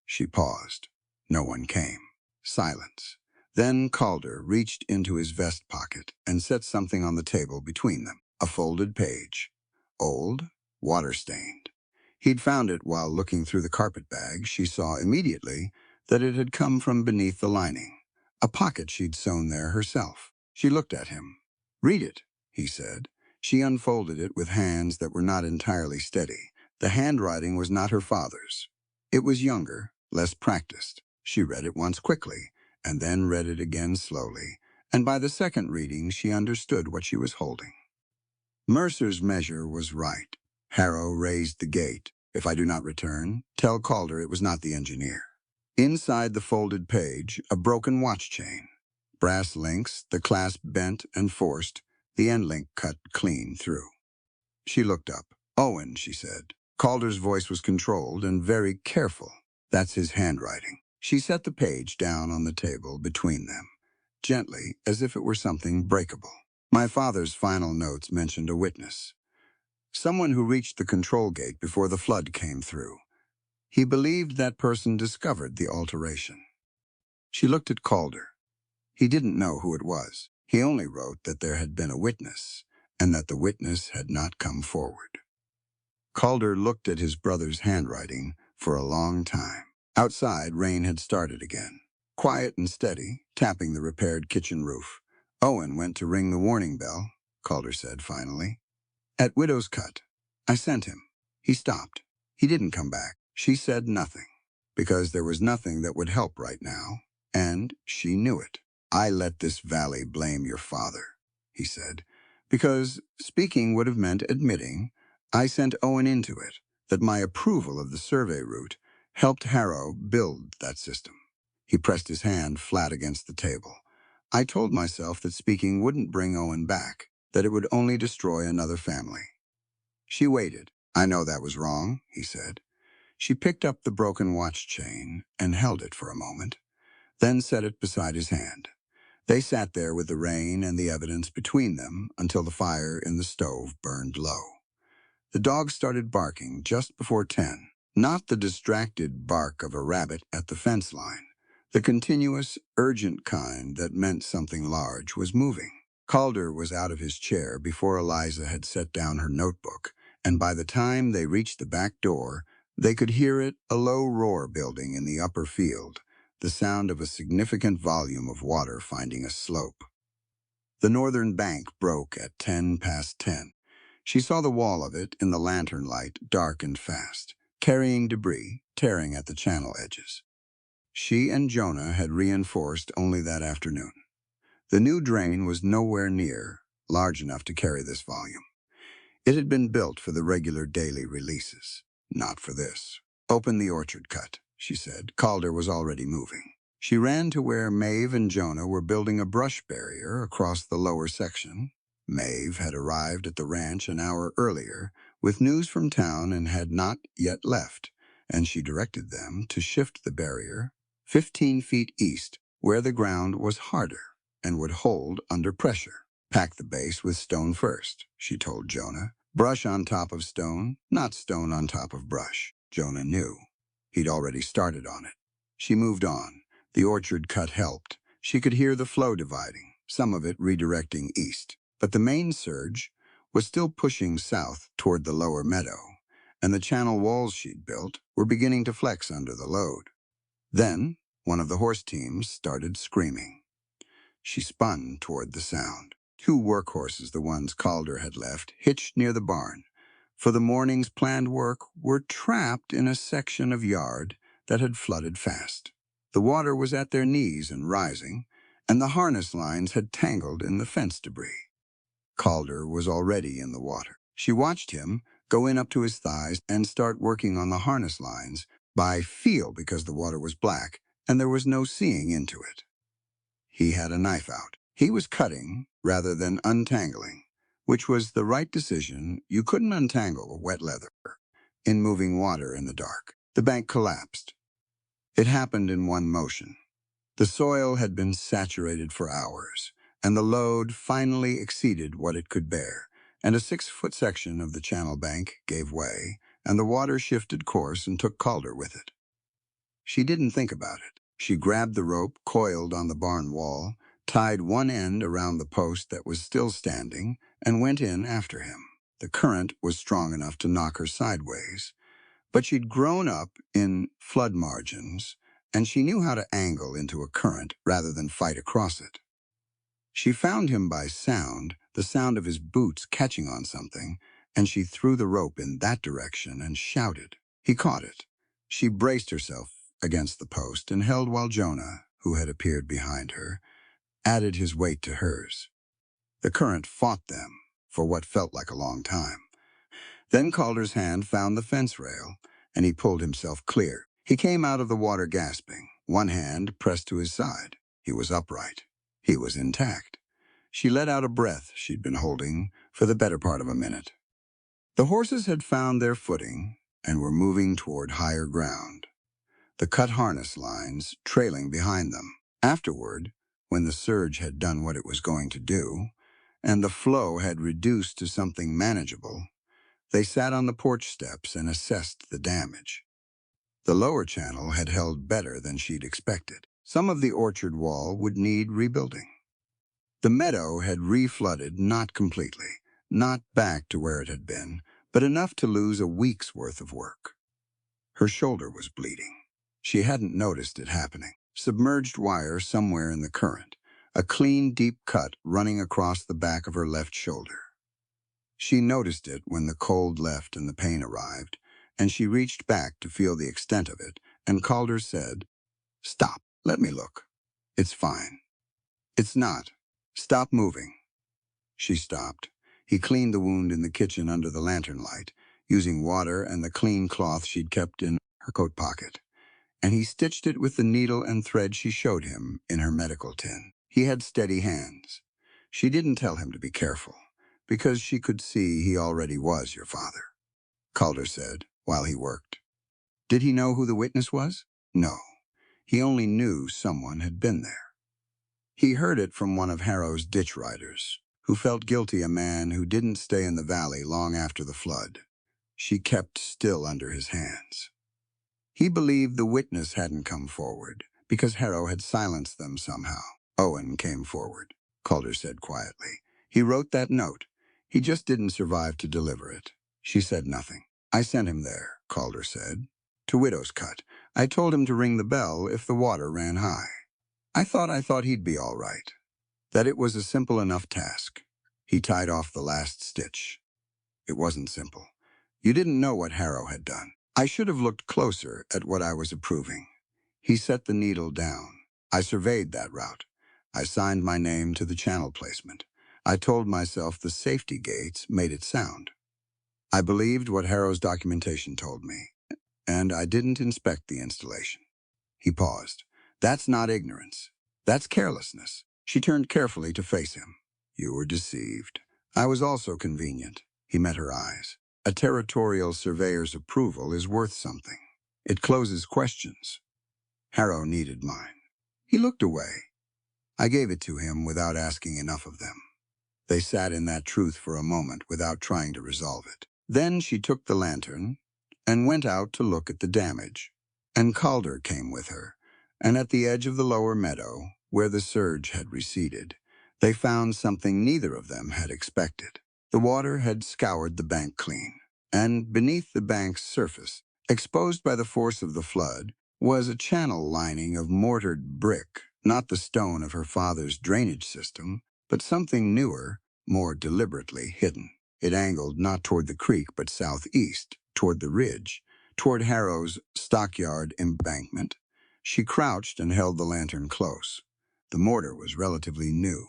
She paused. No one came. Silence. Then Calder reached into his vest pocket and set something on the table between them. A folded page. Old, water-stained. He'd found it while looking through the carpet bag. She saw immediately that it had come from beneath the lining, a pocket she'd sewn there herself. She looked at him. Read it, he said. She unfolded it with hands that were not entirely steady. The handwriting was not her father's. It was younger, less practiced. She read it once quickly, and then read it again slowly, and by the second reading she understood what she was holding. Mercer's measure was right. Harrow raised the gate. If I do not return, tell Calder it was not the engineer. Inside the folded page, a broken watch chain. Brass links, the clasp bent and forced, the end link cut clean through. She looked up. Owen, she said. Calder's voice was controlled and very careful. That's his handwriting. She set the page down on the table between them, gently, as if it were something breakable. My father's final notes mentioned a witness. Someone who reached the control gate before the flood came through. He believed that person discovered the alteration. She looked at Calder. He didn't know who it was. He only wrote that there had been a witness, and that the witness had not come forward. Calder looked at his brother's handwriting for a long time. Outside, rain had started again. Quiet and steady, tapping the repaired kitchen roof. Owen went to ring the warning bell, Calder said finally. At Widow's Cut. I sent him. He stopped. He didn't come back. She said nothing, because there was nothing that would help right now, and she knew it. I let this valley blame your father, he said, because speaking would have meant admitting I sent Owen into it, that my approval of the survey route helped Harrow build that system. He pressed his hand flat against the table. I told myself that speaking wouldn't bring Owen back, that it would only destroy another family. She waited. I know that was wrong, he said. She picked up the broken watch chain and held it for a moment, then set it beside his hand. They sat there with the rain and the evidence between them until the fire in the stove burned low. The dog started barking just before 10, not the distracted bark of a rabbit at the fence line, the continuous, urgent kind that meant something large was moving. Calder was out of his chair before Eliza had set down her notebook, and by the time they reached the back door, they could hear it, a low roar building in the upper field, the sound of a significant volume of water finding a slope. The northern bank broke at 10 past 10. She saw the wall of it in the lantern light darkened fast, carrying debris, tearing at the channel edges. She and Jonah had reinforced only that afternoon. The new drain was nowhere near large enough to carry this volume. It had been built for the regular daily releases, not for this. Open the orchard cut, she said. Calder was already moving. She ran to where Maeve and Jonah were building a brush barrier across the lower section. Maeve had arrived at the ranch an hour earlier with news from town and had not yet left, and she directed them to shift the barrier 15 feet east where the ground was harder and would hold under pressure. Pack the base with stone first, she told Jonah. Brush on top of stone, not stone on top of brush. Jonah knew. He'd already started on it. She moved on. The orchard cut helped. She could hear the flow dividing, some of it redirecting east. But the main surge was still pushing south toward the lower meadow, and the channel walls she'd built were beginning to flex under the load. Then, one of the horse teams started screaming. She spun toward the sound. 2 workhorses, the ones Calder had left, hitched near the barn. For the morning's planned work, were trapped in a section of yard that had flooded fast. The water was at their knees and rising, and the harness lines had tangled in the fence debris. Calder was already in the water. She watched him go in up to his thighs and start working on the harness lines by feel because the water was black and there was no seeing into it. He had a knife out. He was cutting rather than untangling, which was the right decision. You couldn't untangle wet leather in moving water in the dark. The bank collapsed. It happened in one motion. The soil had been saturated for hours, and the load finally exceeded what it could bear, and a 6-foot section of the channel bank gave way, and the water shifted course and took Calder with it. She didn't think about it. She grabbed the rope coiled on the barn wall, tied one end around the post that was still standing, and went in after him. The current was strong enough to knock her sideways, but she'd grown up in flood margins, and she knew how to angle into a current rather than fight across it. She found him by sound, the sound of his boots catching on something, and she threw the rope in that direction and shouted. He caught it. She braced herself against the post and held while Jonah, who had appeared behind her, added his weight to hers. The current fought them, for what felt like a long time. Then Calder's hand found the fence rail, and he pulled himself clear. He came out of the water gasping, one hand pressed to his side. He was upright. He was intact. She let out a breath she'd been holding for the better part of a minute. The horses had found their footing and were moving toward higher ground, the cut harness lines trailing behind them. Afterward, when the surge had done what it was going to do, and the flow had reduced to something manageable, they sat on the porch steps and assessed the damage. The lower channel had held better than she'd expected. Some of the orchard wall would need rebuilding. The meadow had reflooded, not completely, not back to where it had been, but enough to lose a week's worth of work. Her shoulder was bleeding. She hadn't noticed it happening. Submerged wire somewhere in the current, a clean, deep cut running across the back of her left shoulder. She noticed it when the cold left and the pain arrived, and she reached back to feel the extent of it, and Calder said, "Stop, let me look. It's fine." "It's not. Stop moving." She stopped. He cleaned the wound in the kitchen under the lantern light, using water and the clean cloth she'd kept in her coat pocket, and he stitched it with the needle and thread she showed him in her medical tin. He had steady hands. She didn't tell him to be careful, because she could see he already was your father, Calder said, while he worked. Did he know who the witness was? No. He only knew someone had been there. He heard it from one of Harrow's ditch riders, who felt guilty a man who didn't stay in the valley long after the flood. She kept still under his hands. He believed the witness hadn't come forward, because Harrow had silenced them somehow. "Owen came forward," Calder said quietly. "He wrote that note. He just didn't survive to deliver it." She said nothing. "I sent him there," Calder said, "to Widow's Cut. I told him to ring the bell if the water ran high. I thought he'd be all right, that it was a simple enough task." He tied off the last stitch. "It wasn't simple. You didn't know what Harrow had done. I should have looked closer at what I was approving." He set the needle down. "I surveyed that route. I signed my name to the channel placement. I told myself the safety gates made it sound. I believed what Harrow's documentation told me, and I didn't inspect the installation." He paused. "That's not ignorance. That's carelessness." She turned carefully to face him. "You were deceived. I was also convenient." He met her eyes. "A territorial surveyor's approval is worth something. It closes questions. Harrow needed mine." He looked away. "I gave it to him without asking enough of them." They sat in that truth for a moment without trying to resolve it. Then she took the lantern and went out to look at the damage. And Calder came with her, and at the edge of the lower meadow, where the surge had receded, they found something neither of them had expected. The water had scoured the bank clean, and beneath the bank's surface, exposed by the force of the flood, was a channel lining of mortared brick, not the stone of her father's drainage system, but something newer, more deliberately hidden. It angled not toward the creek, but southeast, toward the ridge, toward Harrow's stockyard embankment. She crouched and held the lantern close. The mortar was relatively new.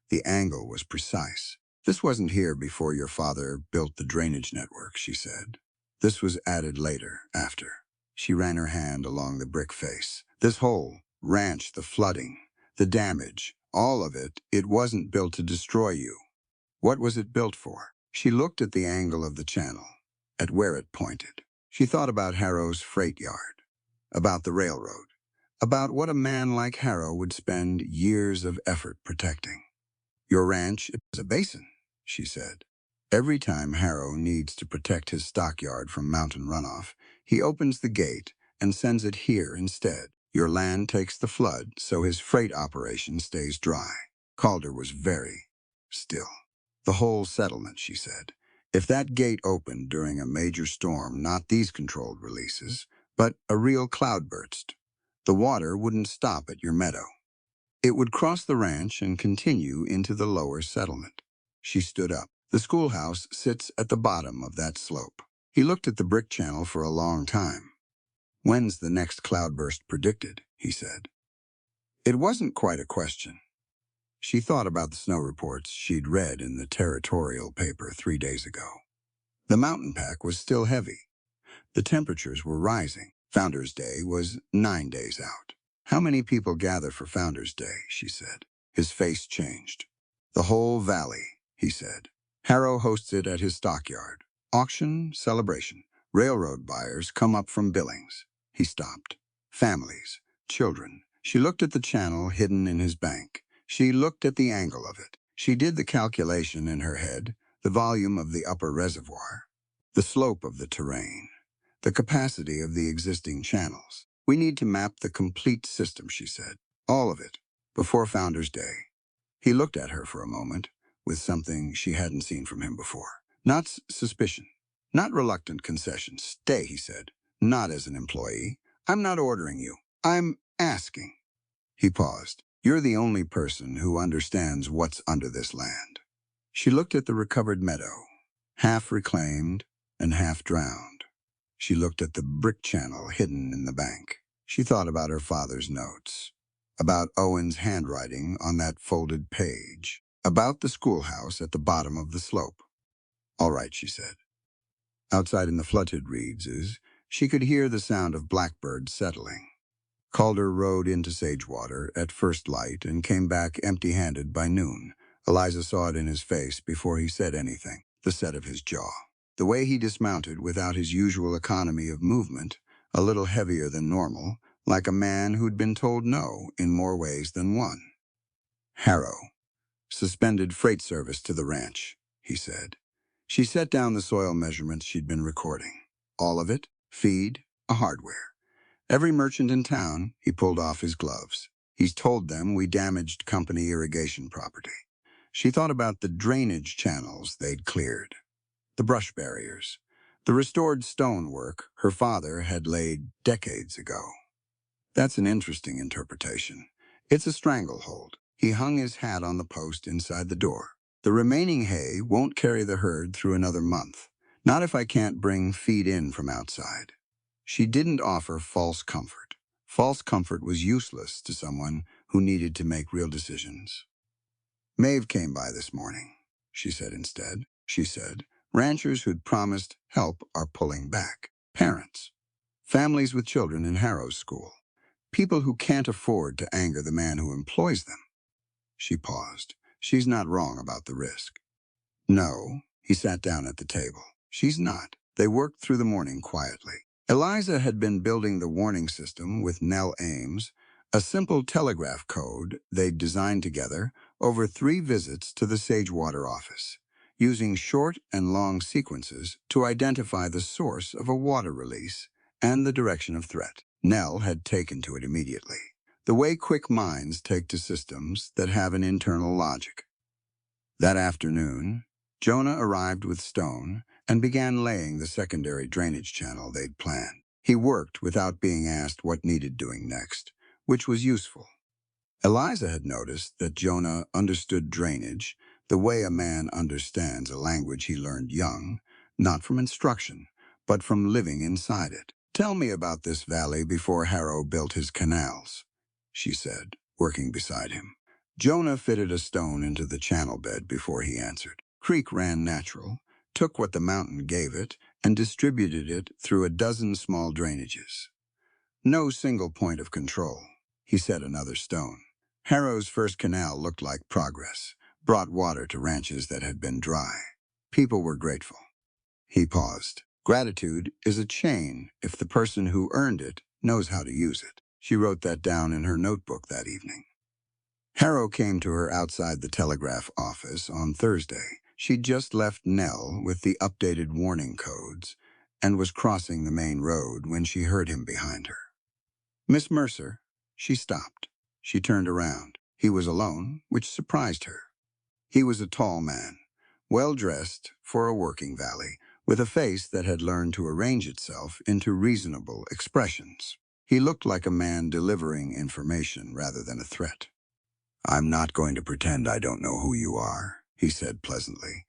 The angle was precise. "This wasn't here before your father built the drainage network," she said. "This was added later, after." She ran her hand along the brick face. "This whole ranch, the flooding, the damage, all of it, it wasn't built to destroy you. What was it built for?" She looked at the angle of the channel, at where it pointed. She thought about Harrow's freight yard, about the railroad, about what a man like Harrow would spend years of effort protecting. "Your ranch is a basin," she said. "Every time Harrow needs to protect his stockyard from mountain runoff, he opens the gate and sends it here instead. Your land takes the flood, so his freight operation stays dry." Calder was very still. "The whole settlement," she said. "If that gate opened during a major storm, not these controlled releases, but a real cloudburst, the water wouldn't stop at your meadow. It would cross the ranch and continue into the lower settlement." She stood up. "The schoolhouse sits at the bottom of that slope." He looked at the brick channel for a long time. "When's the next cloudburst predicted?" he said. It wasn't quite a question. She thought about the snow reports she'd read in the territorial paper 3 days ago. The mountain pack was still heavy. The temperatures were rising. Founders Day was 9 days out. How many people gather for Founders Day, she said. His face changed. The whole valley, he said. Harrow hosts it at his stockyard. Auction, celebration. Railroad buyers come up from Billings. He stopped. Families, children. She looked at the channel hidden in his bank. She looked at the angle of it. She did the calculation in her head, the volume of the upper reservoir, the slope of the terrain, the capacity of the existing channels. We need to map the complete system, she said. All of it, before Founders Day. He looked at her for a moment, with something she hadn't seen from him before. Not suspicion, not reluctant concession. Stay, he said. Not as an employee. I'm not ordering you. I'm asking. He paused. You're the only person who understands what's under this land. She looked at the recovered meadow, half reclaimed and half drowned. She looked at the brick channel hidden in the bank. She thought about her father's notes, about Owen's handwriting on that folded page, about the schoolhouse at the bottom of the slope. All right, she said. Outside in the flooded reeds, she could hear the sound of blackbirds settling. Calder rode into Sagewater at first light and came back empty-handed by noon. Eliza saw it in his face before he said anything, the set of his jaw. The way he dismounted without his usual economy of movement, a little heavier than normal, like a man who'd been told no in more ways than one. Harrow. Suspended freight service to the ranch, he said. She set down the soil measurements she'd been recording. All of it, feed, a hardware. Every merchant in town, he pulled off his gloves. He's told them we damaged company irrigation property. She thought about the drainage channels they'd cleared, the brush barriers, the restored stonework her father had laid decades ago. That's an interesting interpretation. It's a stranglehold. He hung his hat on the post inside the door. The remaining hay won't carry the herd through another month. Not if I can't bring feed in from outside. She didn't offer false comfort. False comfort was useless to someone who needed to make real decisions. Maeve came by this morning, she said instead. She said, ranchers who'd promised help are pulling back. Parents. Families with children in Harrow's school. People who can't afford to anger the man who employs them. She paused. She's not wrong about the risk. No, he sat down at the table. She's not. They worked through the morning quietly. Eliza had been building the warning system with Nell Ames, a simple telegraph code they'd designed together over 3 visits to the Sagewater office, using short and long sequences to identify the source of a water release and the direction of threat. Nell had taken to it immediately, the way quick minds take to systems that have an internal logic. That afternoon, Jonah arrived with stone and began laying the secondary drainage channel they'd planned. He worked without being asked what needed doing next, which was useful. Eliza had noticed that Jonah understood drainage the way a man understands a language he learned young, not from instruction, but from living inside it. Tell me about this valley before Harrow built his canals, she said, working beside him. Jonah fitted a stone into the channel bed before he answered. Creek ran natural, took what the mountain gave it, and distributed it through a dozen small drainages. No single point of control. He set another stone. Harrow's first canal looked like progress, brought water to ranches that had been dry. People were grateful. He paused. Gratitude is a chain if the person who earned it knows how to use it. She wrote that down in her notebook that evening. Harrow came to her outside the telegraph office on Thursday. She'd just left Nell with the updated warning codes and was crossing the main road when she heard him behind her. Miss Mercer. She stopped. She turned around. He was alone, which surprised her. He was a tall man, well-dressed for a working valley, with a face that had learned to arrange itself into reasonable expressions. He looked like a man delivering information rather than a threat. I'm not going to pretend I don't know who you are, he said pleasantly.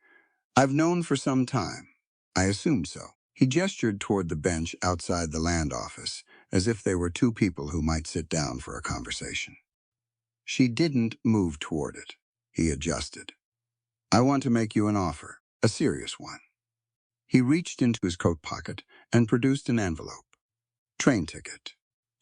I've known for some time. I assumed so. He gestured toward the bench outside the land office, as if they were 2 people who might sit down for a conversation. She didn't move toward it. He adjusted. I want to make you an offer, a serious one. He reached into his coat pocket and produced an envelope. Train ticket.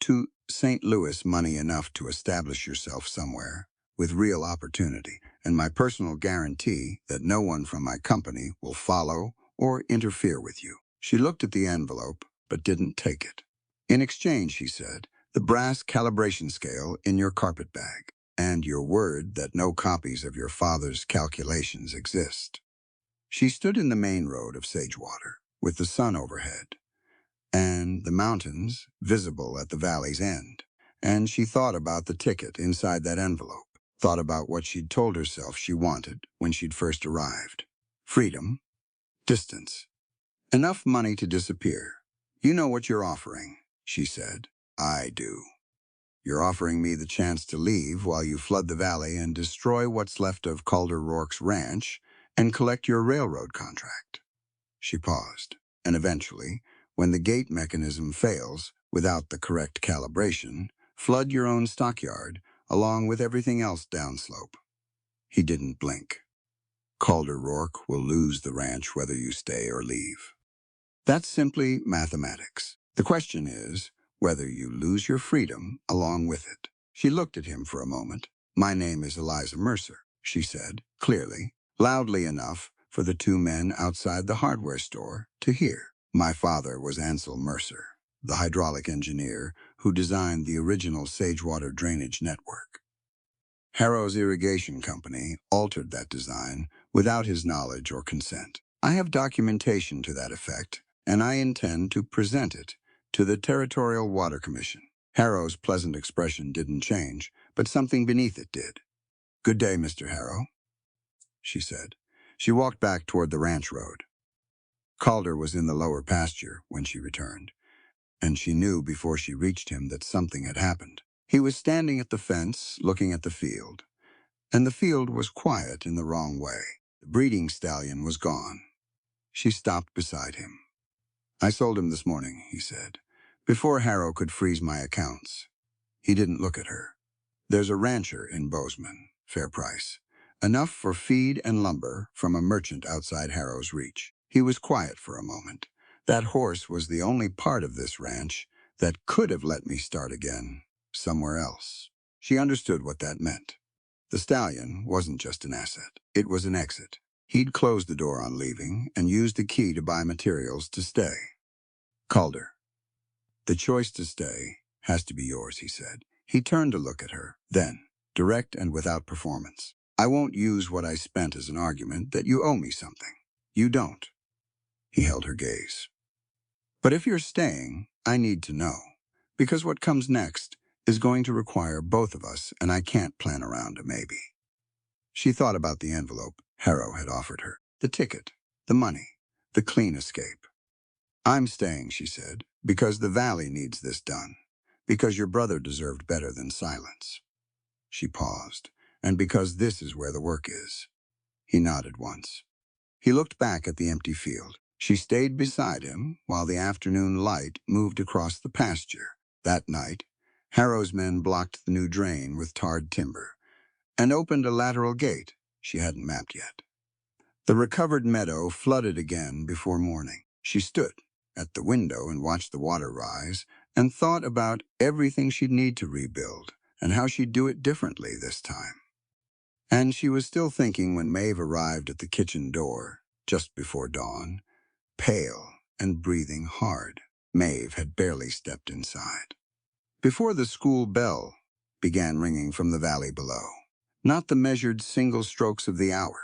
To St. Louis, money enough to establish yourself somewhere, with real opportunity, and my personal guarantee that no one from my company will follow or interfere with you. She looked at the envelope, but didn't take it. In exchange, he said, the brass calibration scale in your carpet bag, and your word that no copies of your father's calculations exist. She stood in the main road of Sagewater, with the sun overhead, and the mountains visible at the valley's end. And she thought about the ticket inside that envelope, thought about what she'd told herself she wanted when she'd first arrived. Freedom, distance, enough money to disappear. You know what you're offering, she said. I do. You're offering me the chance to leave while you flood the valley and destroy what's left of Calder Rourke's ranch and collect your railroad contract. She paused, and eventually, when the gate mechanism fails without the correct calibration, flood your own stockyard along with everything else downslope. He didn't blink. Calder Rourke will lose the ranch whether you stay or leave. That's simply mathematics. The question is whether you lose your freedom along with it. She looked at him for a moment. My name is Eliza Mercer, she said, clearly, loudly enough for the two men outside the hardware store to hear. My father was Ansel Mercer, the hydraulic engineer who designed the original Sagewater drainage network. Harrow's irrigation company altered that design without his knowledge or consent. I have documentation to that effect, and I intend to present it to the Territorial Water Commission. Harrow's pleasant expression didn't change, but something beneath it did. Good day, Mr. Harrow, she said. She walked back toward the ranch road. Calder was in the lower pasture when she returned, and she knew before she reached him that something had happened. He was standing at the fence, looking at the field, and the field was quiet in the wrong way. The breeding stallion was gone. She stopped beside him. I sold him this morning, he said, before Harrow could freeze my accounts. He didn't look at her. There's a rancher in Bozeman, fair price. Enough for feed and lumber from a merchant outside Harrow's reach. He was quiet for a moment. That horse was the only part of this ranch that could have let me start again, somewhere else. She understood what that meant. The stallion wasn't just an asset. It was an exit. He'd closed the door on leaving and used the key to buy materials to stay. Calder. The choice to stay has to be yours, he said. He turned to look at her. Then, direct and without performance. I won't use what I spent as an argument that you owe me something. You don't. He held her gaze. But if you're staying, I need to know. Because what comes next is going to require both of us, and I can't plan around a maybe. She thought about the envelope Harrow had offered her, the ticket, the money, the clean escape. I'm staying, she said, because the valley needs this done, because your brother deserved better than silence. She paused, and because this is where the work is. He nodded once. He looked back at the empty field. She stayed beside him while the afternoon light moved across the pasture. That night, Harrow's men blocked the new drain with tarred timber and opened a lateral gate she hadn't mapped yet. The recovered meadow flooded again before morning. She stood at the window and watched the water rise and thought about everything she'd need to rebuild and how she'd do it differently this time. And she was still thinking when Maeve arrived at the kitchen door just before dawn, pale and breathing hard. Maeve had barely stepped inside. Before the school bell began ringing from the valley below, not the measured single strokes of the hour,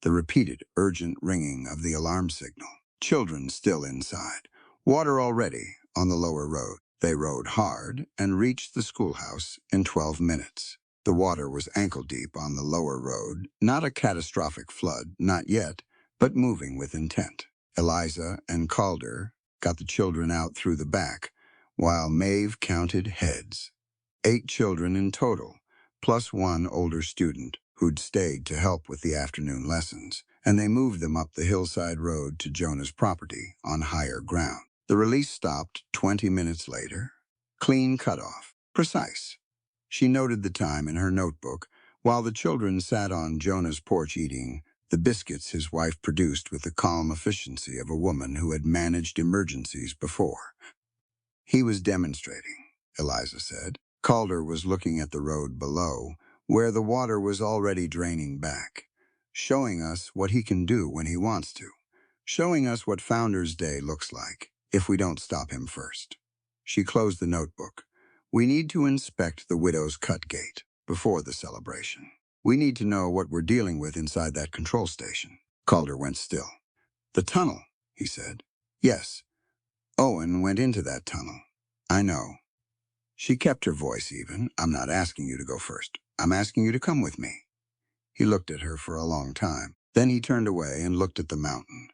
the repeated urgent ringing of the alarm signal. Children still inside, water already on the lower road. They rode hard and reached the schoolhouse in 12 minutes. The water was ankle-deep on the lower road, not a catastrophic flood, not yet, but moving with intent. Eliza and Calder got the children out through the back, while Maeve counted heads. 8 children in total, plus one older student who'd stayed to help with the afternoon lessons, and they moved them up the hillside road to Jonah's property on higher ground. The release stopped 20 minutes later. Clean cutoff. Precise. She noted the time in her notebook While the children sat on Jonah's porch eating the biscuits his wife produced with the calm efficiency of a woman who had managed emergencies before. He was demonstrating, Eliza said. Calder was looking at the road below, where the water was already draining back, showing us what he can do when he wants to, showing us what Founders Day looks like if we don't stop him first. She closed the notebook. We need to inspect the widow's cut gate before the celebration. We need to know what we're dealing with inside that control station. Calder went still. The tunnel, he said. Yes. Owen went into that tunnel. I know. She kept her voice even. I'm not asking you to go first. I'm asking you to come with me. He looked at her for a long time. Then he turned away and looked at the mountain,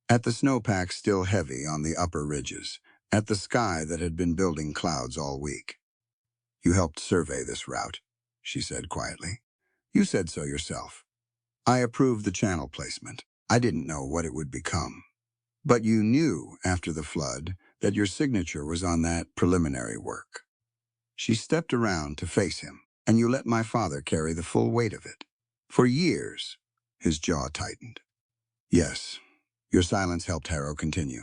at the snowpack still heavy on the upper ridges, at the sky that had been building clouds all week. You helped survey this route, she said quietly. You said so yourself. I approved the channel placement. I didn't know what it would become. But you knew after the flood that your signature was on that preliminary work. She stepped around to face him, and you let my father carry the full weight of it. For years, his jaw tightened. Yes, your silence helped Harrow continue.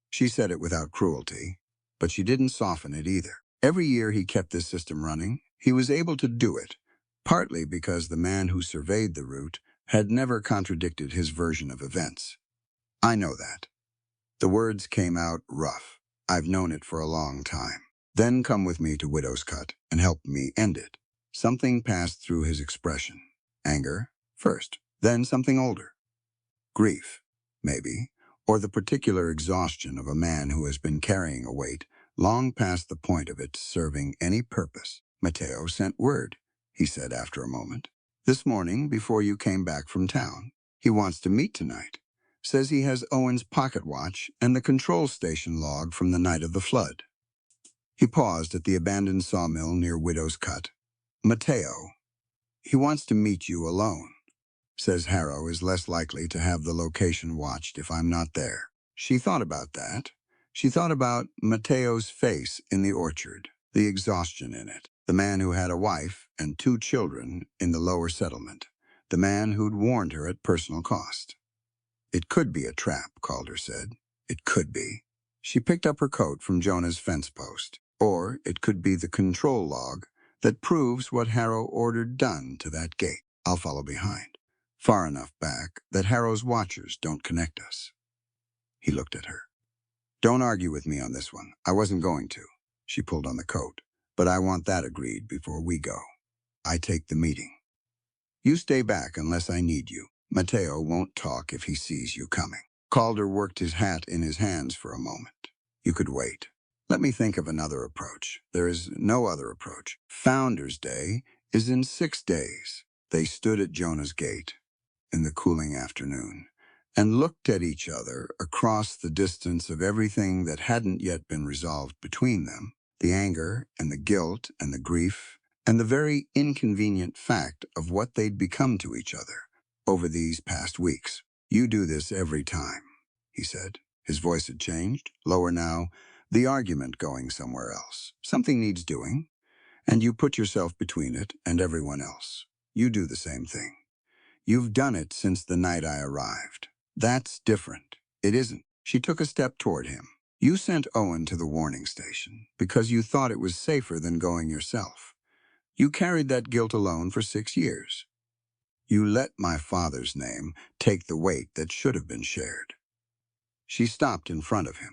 She said it without cruelty, but she didn't soften it either. Every year he kept this system running, he was able to do it, partly because the man who surveyed the route had never contradicted his version of events. I know that. The words came out rough. I've known it for a long time. Then come with me to Widow's Cut and help me end it. Something passed through his expression. Anger, first, then something older. Grief, maybe, or the particular exhaustion of a man who has been carrying a weight long past the point of it serving any purpose. Matteo sent word, he said after a moment. This morning, before you came back from town. He wants to meet tonight. Says he has Owen's pocket watch and the control station log from the night of the flood. He paused at the abandoned sawmill near Widow's Cut. Matteo, he wants to meet you alone. Says Harrow is less likely to have the location watched if I'm not there. She thought about that. She thought about Matteo's face in the orchard, the exhaustion in it, the man who had a wife and 2 children in the lower settlement, the man who'd warned her at personal cost. It could be a trap, Calder said. It could be. She picked up her coat from Jonah's fence post. Or it could be the control log that proves what Harrow ordered done to that gate. I'll follow behind. Far enough back that Harrow's watchers don't connect us. He looked at her. Don't argue with me on this one. I wasn't going to. She pulled on the coat. But I want that agreed before we go. I take the meeting. You stay back unless I need you. Matteo won't talk if he sees you coming. Calder worked his hat in his hands for a moment. You could wait. Let me think of another approach. There is no other approach. Founders Day is in 6 days. They stood at Jonah's gate in the cooling afternoon and looked at each other across the distance of everything that hadn't yet been resolved between them, the anger and the guilt and the grief and the very inconvenient fact of what they'd become to each other over these past weeks. You do this every time, he said. His voice had changed, lower now, the argument going somewhere else. Something needs doing, and you put yourself between it and everyone else. You do the same thing. You've done it since the night I arrived. That's different. It isn't. She took a step toward him. You sent Owen to the warning station because you thought it was safer than going yourself. You carried that guilt alone for 6 years. You let my father's name take the weight that should have been shared. She stopped in front of him.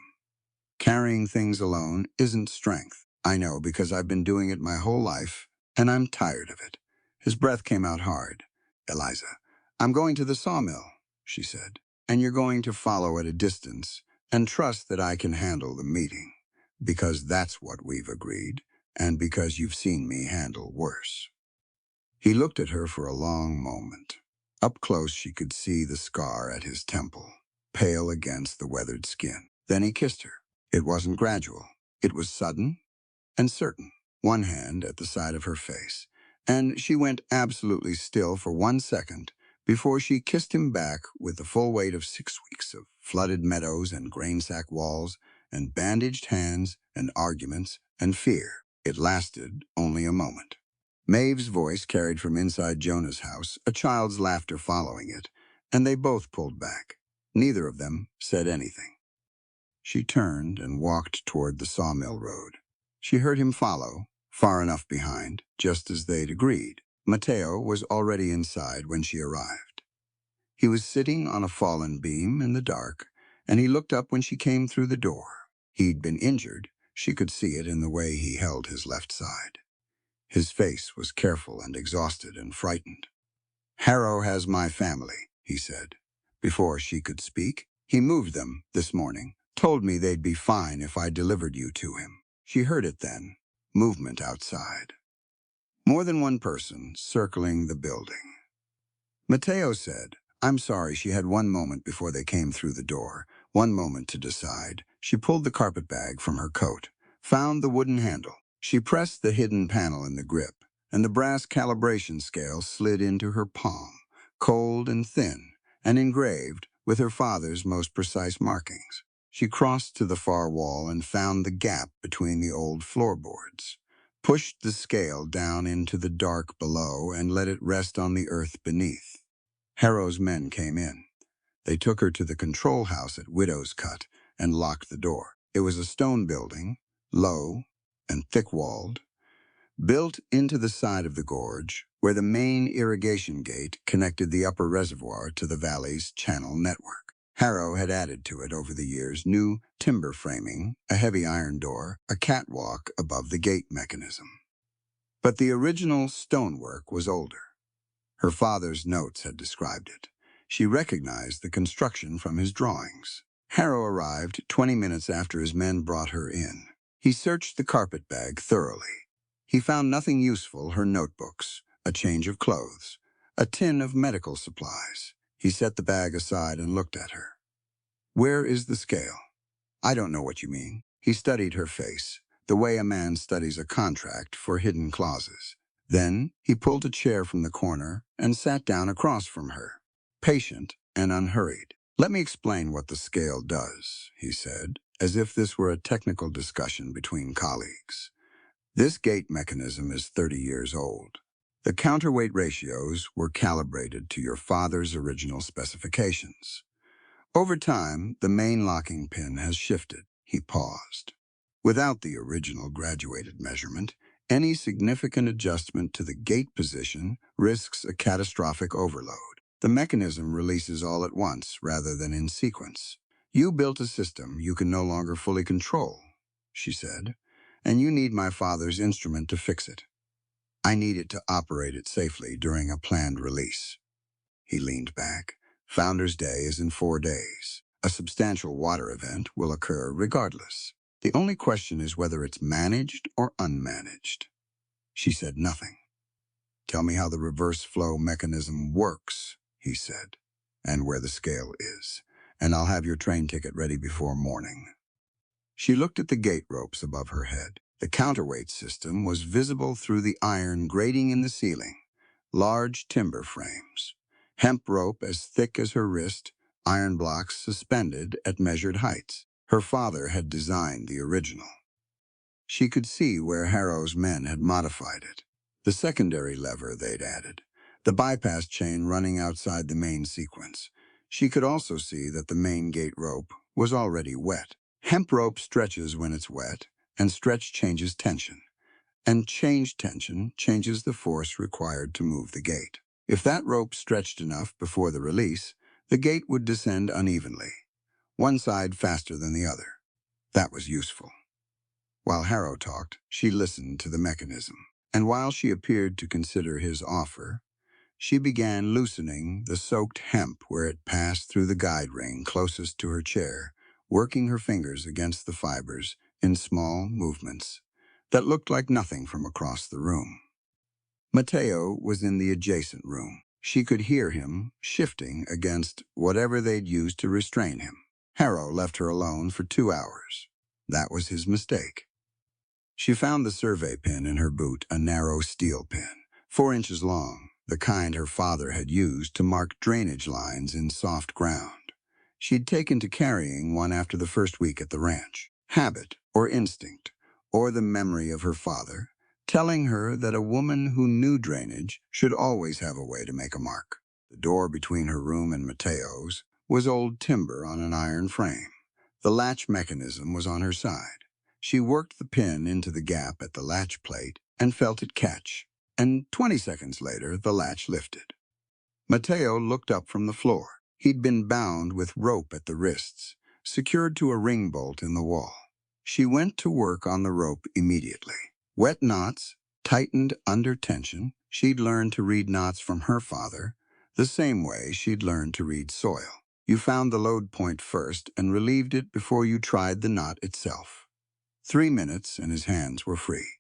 Carrying things alone isn't strength. I know because I've been doing it my whole life, and I'm tired of it. His breath came out hard. Eliza, I'm going to the sawmill, she said, and you're going to follow at a distance and trust that I can handle the meeting, because that's what we've agreed, and because you've seen me handle worse. He looked at her for a long moment. Up close she could see the scar at his temple, pale against the weathered skin. Then he kissed her. It wasn't gradual. It was sudden and certain, one hand at the side of her face, and she went absolutely still for 1 second before she kissed him back with the full weight of 6 weeks of flooded meadows and grain sack walls and bandaged hands and arguments and fear. It lasted only a moment. Maeve's voice carried from inside Jonah's house, a child's laughter following it, and they both pulled back. Neither of them said anything. She turned and walked toward the sawmill road. She heard him follow, far enough behind, just as they'd agreed. Mateo was already inside when she arrived. He was sitting on a fallen beam in the dark, and he looked up when she came through the door. He'd been injured. She could see it in the way he held his left side. His face was careful and exhausted and frightened. "Harrow has my family," he said. Before she could speak, "He moved them this morning, told me they'd be fine if I delivered you to him." She heard it then, movement outside. More than one person circling the building. Mateo said, "I'm sorry." She had one moment before they came through the door, one moment to decide. She pulled the carpet bag from her coat, found the wooden handle. She pressed the hidden panel in the grip, and the brass calibration scale slid into her palm, cold and thin, and engraved with her father's most precise markings. She crossed to the far wall and found the gap between the old floorboards, pushed the scale down into the dark below and let it rest on the earth beneath. Harrow's men came in. They took her to the control house at Widow's Cut and locked the door. It was a stone building, low and thick-walled, built into the side of the gorge, where the main irrigation gate connected the upper reservoir to the valley's channel network. Harrow had added to it over the years new timber framing, a heavy iron door, a catwalk above the gate mechanism. But the original stonework was older. Her father's notes had described it. She recognized the construction from his drawings. Harrow arrived 20 minutes after his men brought her in. He searched the carpet bag thoroughly. He found nothing useful: her notebooks, a change of clothes, a tin of medical supplies. He set the bag aside and looked at her. "Where is the scale?" "I don't know what you mean." He studied her face, the way a man studies a contract for hidden clauses. Then he pulled a chair from the corner and sat down across from her, patient and unhurried. "Let me explain what the scale does," he said, as if this were a technical discussion between colleagues. "This gate mechanism is 30 years old. The counterweight ratios were calibrated to your father's original specifications. Over time, the main locking pin has shifted." He paused. "Without the original graduated measurement, any significant adjustment to the gate position risks a catastrophic overload. The mechanism releases all at once rather than in sequence. You built a system you can no longer fully control," she said, "and you need my father's instrument to fix it. I need it to operate it safely during a planned release." He leaned back. "Founders' Day is in 4 days. A substantial water event will occur regardless. The only question is whether it's managed or unmanaged." She said nothing. "Tell me how the reverse flow mechanism works," he said, "and where the scale is, and I'll have your train ticket ready before morning." She looked at the gate ropes above her head. The counterweight system was visible through the iron grating in the ceiling. Large timber frames, hemp rope as thick as her wrist, iron blocks suspended at measured heights. Her father had designed the original. She could see where Harrow's men had modified it. The secondary lever they'd added, the bypass chain running outside the main sequence. She could also see that the main gate rope was already wet. Hemp rope stretches when it's wet, and stretch changes tension. And changed tension changes the force required to move the gate. If that rope stretched enough before the release, the gate would descend unevenly, one side faster than the other. That was useful. While Harrow talked, she listened to the mechanism. And while she appeared to consider his offer, she began loosening the soaked hemp where it passed through the guide ring closest to her chair, working her fingers against the fibers in small movements that looked like nothing from across the room. Mateo was in the adjacent room. She could hear him shifting against whatever they'd used to restrain him. Harrow left her alone for 2 hours. That was his mistake. She found the survey pin in her boot, a narrow steel pin, 4 inches long, the kind her father had used to mark drainage lines in soft ground. She'd taken to carrying one after the first week at the ranch. Habit or instinct, or the memory of her father, telling her that a woman who knew drainage should always have a way to make a mark. The door between her room and Mateo's was old timber on an iron frame. The latch mechanism was on her side. She worked the pin into the gap at the latch plate and felt it catch, and 20 seconds later the latch lifted. Mateo looked up from the floor. He'd been bound with rope at the wrists, secured to a ring bolt in the wall. She went to work on the rope immediately. Wet knots, tightened under tension. She'd learned to read knots from her father, the same way she'd learned to read soil. You found the load point first and relieved it before you tried the knot itself. 3 minutes and his hands were free.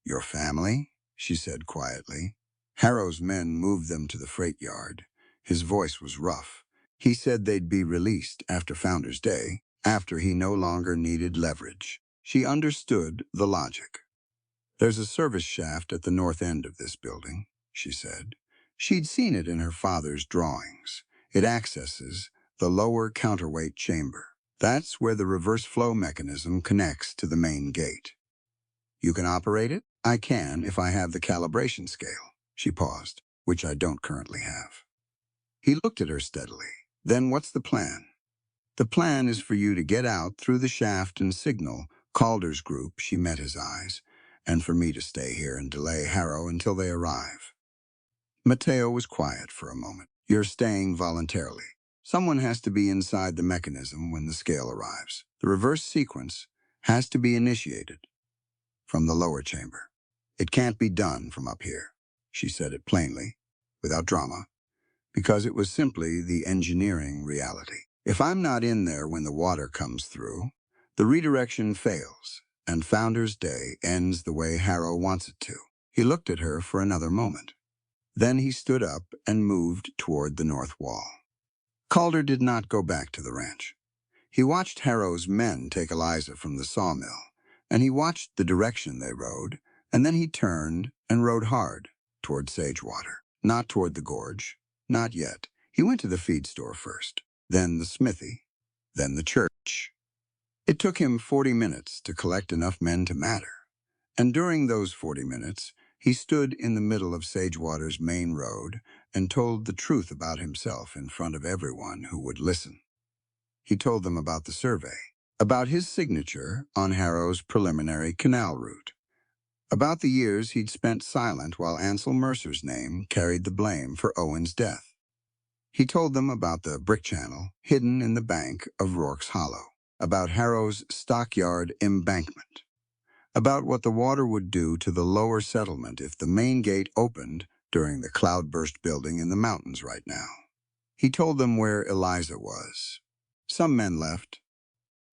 "Your family?" she said quietly. Harrow's men moved them to the freight yard. His voice was rough. He said they'd be released after Founder's Day, after he no longer needed leverage. She understood the logic. "There's a service shaft at the north end of this building," she said. She'd seen it in her father's drawings. It accesses the lower counterweight chamber. That's where the reverse flow mechanism connects to the main gate. "You can operate it?" "I can if I have the calibration scale." She paused, "which I don't currently have." He looked at her steadily. "Then what's the plan?" "The plan is for you to get out through the shaft and signal Calder's group." She met his eyes. "And for me to stay here and delay Harrow until they arrive." Mateo was quiet for a moment. "You're staying voluntarily. Someone has to be inside the mechanism when the scale arrives. The reverse sequence has to be initiated from the lower chamber. It can't be done from up here." She said it plainly, without drama, because it was simply the engineering reality. "If I'm not in there when the water comes through, the redirection fails, and Founder's Day ends the way Harrow wants it to." He looked at her for another moment. Then he stood up and moved toward the north wall. Calder did not go back to the ranch. He watched Harrow's men take Eliza from the sawmill, and he watched the direction they rode, and then he turned and rode hard toward Sagewater, not toward the gorge, not yet. He went to the feed store first, then the smithy, then the church. It took him 40 minutes to collect enough men to matter, and during those 40 minutes, he stood in the middle of Sagewater's main road and told the truth about himself in front of everyone who would listen. He told them about the survey, about his signature on Harrow's preliminary canal route, about the years he'd spent silent while Ansel Mercer's name carried the blame for Owen's death. He told them about the brick channel hidden in the bank of Rourke's Hollow, about Harrow's stockyard embankment, about what the water would do to the lower settlement if the main gate opened during the cloudburst building in the mountains right now. He told them where Eliza was. Some men left.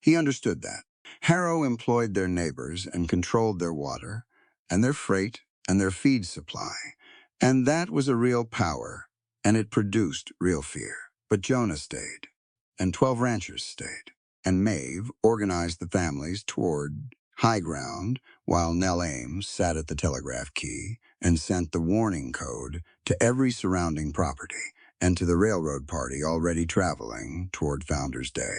He understood that. Harrow employed their neighbors and controlled their water, and their freight, and their feed supply. And that was a real power, and it produced real fear. But Jonah stayed, and 12 ranchers stayed, and Maeve organized the families toward high ground, while Nell Ames sat at the telegraph key and sent the warning code to every surrounding property and to the railroad party already traveling toward Founder's Day.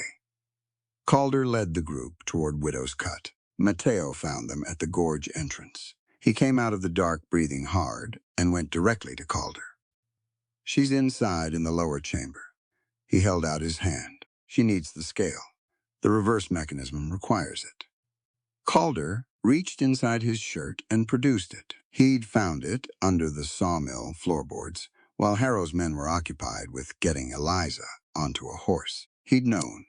Calder led the group toward Widow's Cut. Mateo found them at the gorge entrance. He came out of the dark breathing hard and went directly to Calder. "She's inside in the lower chamber." He held out his hand. "She needs the scale. The reverse mechanism requires it." Calder reached inside his shirt and produced it. He'd found it under the sawmill floorboards, while Harrow's men were occupied with getting Eliza onto a horse. He'd known.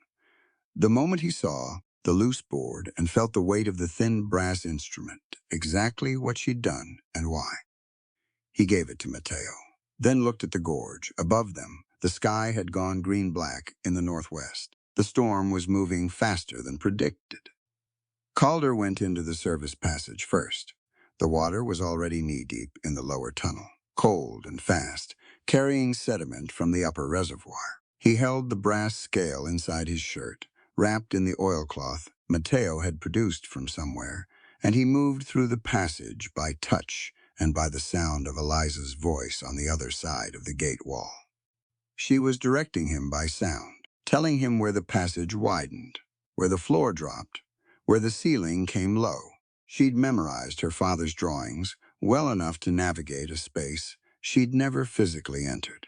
The moment he saw the loose board and felt the weight of the thin brass instrument, exactly what she'd done and why. He gave it to Mateo, then looked at the gorge. Above them, the sky had gone green-black in the northwest. The storm was moving faster than predicted. Calder went into the service passage first. The water was already knee-deep in the lower tunnel, cold and fast, carrying sediment from the upper reservoir. He held the brass scale inside his shirt, wrapped in the oilcloth Mateo had produced from somewhere, and he moved through the passage by touch and by the sound of Eliza's voice on the other side of the gate wall. She was directing him by sound, telling him where the passage widened, where the floor dropped, where the ceiling came low. She'd memorized her father's drawings well enough to navigate a space she'd never physically entered.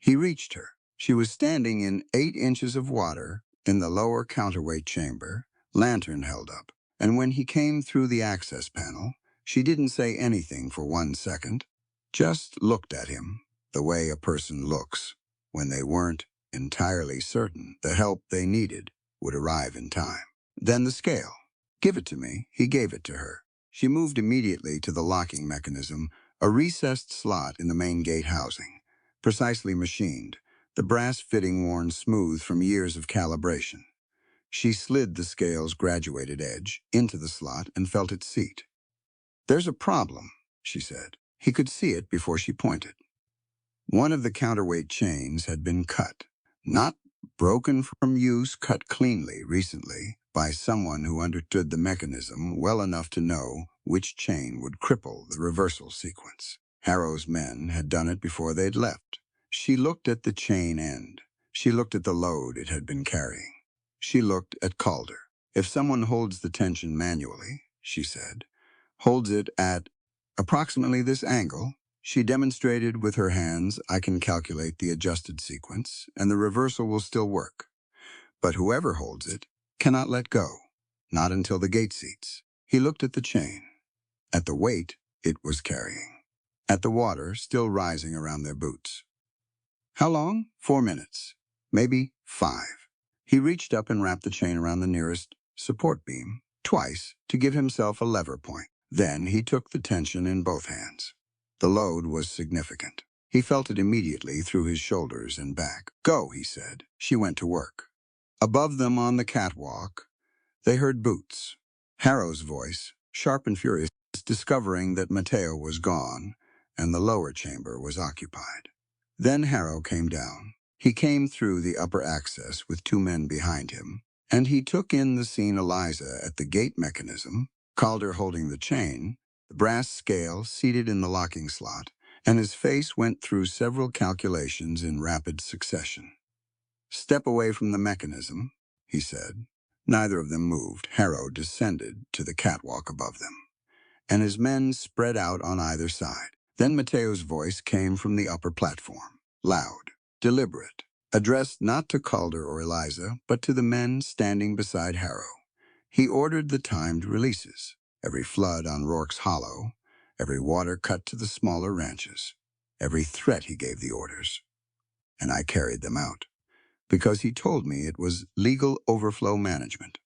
He reached her. She was standing in 8 inches of water in the lower counterweight chamber, lantern held up. And when he came through the access panel, she didn't say anything for 1 second, just looked at him the way a person looks when they weren't entirely certain the help they needed would arrive in time. Then the scale. Give it to me. He gave it to her. She moved immediately to the locking mechanism, a recessed slot in the main gate housing, precisely machined, the brass fitting worn smooth from years of calibration. She slid the scale's graduated edge into the slot and felt its seat. "There's a problem," she said. He could see it before she pointed. One of the counterweight chains had been cut. Not broken from use, cut cleanly recently by someone who understood the mechanism well enough to know which chain would cripple the reversal sequence. Harrow's men had done it before they'd left. She looked at the chain end. She looked at the load it had been carrying. She looked at Calder. "If someone holds the tension manually," she said, "holds it at approximately this angle," she demonstrated with her hands, "I can calculate the adjusted sequence, and the reversal will still work. But whoever holds it cannot let go, not until the gate seats." He looked at the chain, at the weight it was carrying, at the water still rising around their boots. "How long?" 4 minutes. Maybe 5. He reached up and wrapped the chain around the nearest support beam, twice, to give himself a lever point. Then he took the tension in both hands. The load was significant. He felt it immediately through his shoulders and back. "Go," he said. She went to work. Above them on the catwalk, they heard boots. Harrow's voice, sharp and furious, discovering that Mateo was gone and the lower chamber was occupied. Then Harrow came down. He came through the upper access with 2 men behind him, and he took in the scene: Eliza at the gate mechanism, Calder holding the chain, the brass scale seated in the locking slot, and his face went through several calculations in rapid succession. "Step away from the mechanism," he said. Neither of them moved. Harrow descended to the catwalk above them, and his men spread out on either side. Then Mateo's voice came from the upper platform, loud, deliberate, addressed not to Calder or Eliza, but to the men standing beside Harrow. He ordered the timed releases, every flood on Rourke's Hollow, every water cut to the smaller ranches. Every threat he gave the orders, and I carried them out, because he told me it was legal overflow management.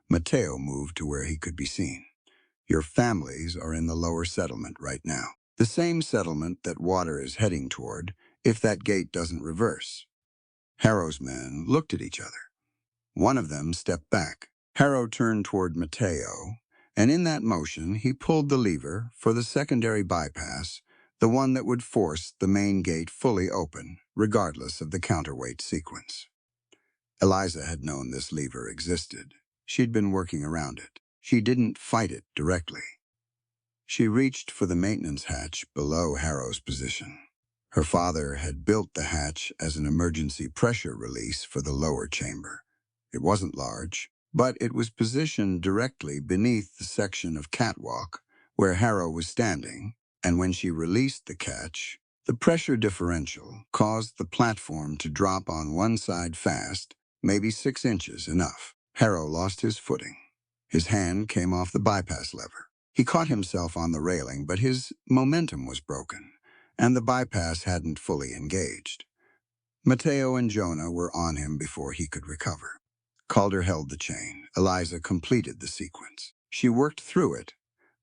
Mateo moved to where he could be seen. "Your families are in the lower settlement right now. The same settlement that water is heading toward if that gate doesn't reverse." Harrow's men looked at each other. One of them stepped back. Harrow turned toward Mateo, and in that motion he pulled the lever for the secondary bypass, the one that would force the main gate fully open, regardless of the counterweight sequence. Eliza had known this lever existed. She'd been working around it. She didn't fight it directly. She reached for the maintenance hatch below Harrow's position. Her father had built the hatch as an emergency pressure release for the lower chamber. It wasn't large, but it was positioned directly beneath the section of catwalk where Harrow was standing, and when she released the catch, the pressure differential caused the platform to drop on one side fast, maybe 6 inches, enough. Harrow lost his footing. His hand came off the bypass lever. He caught himself on the railing, but his momentum was broken, and the bypass hadn't fully engaged. Mateo and Jonah were on him before he could recover. Calder held the chain. Eliza completed the sequence. She worked through it,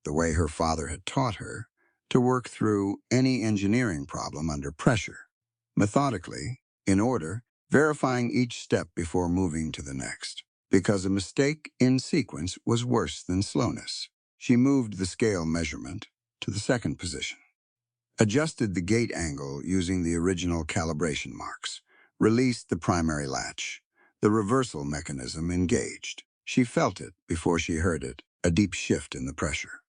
the way her father had taught her, to work through any engineering problem under pressure, methodically, in order, verifying each step before moving to the next. Because a mistake in sequence was worse than slowness. She moved the scale measurement to the second position, adjusted the gate angle using the original calibration marks, released the primary latch. The reversal mechanism engaged. She felt it before she heard it, a deep shift in the pressure.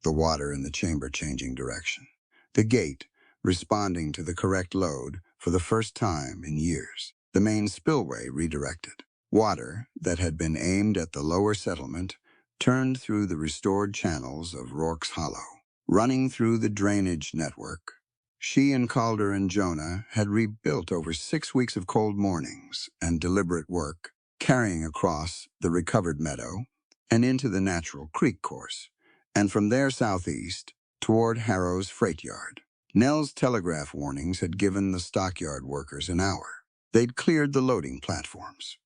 The water in the chamber changing direction. The gate responding to the correct load for the first time in years. The main spillway redirected. Water that had been aimed at the lower settlement turned through the restored channels of Rorke's Hollow. Running through the drainage network, she and Calder and Jonah had rebuilt over 6 weeks of cold mornings and deliberate work, carrying across the recovered meadow and into the natural creek course, and from there southeast toward Harrow's freight yard. Nell's telegraph warnings had given the stockyard workers an hour. They'd cleared the loading platforms.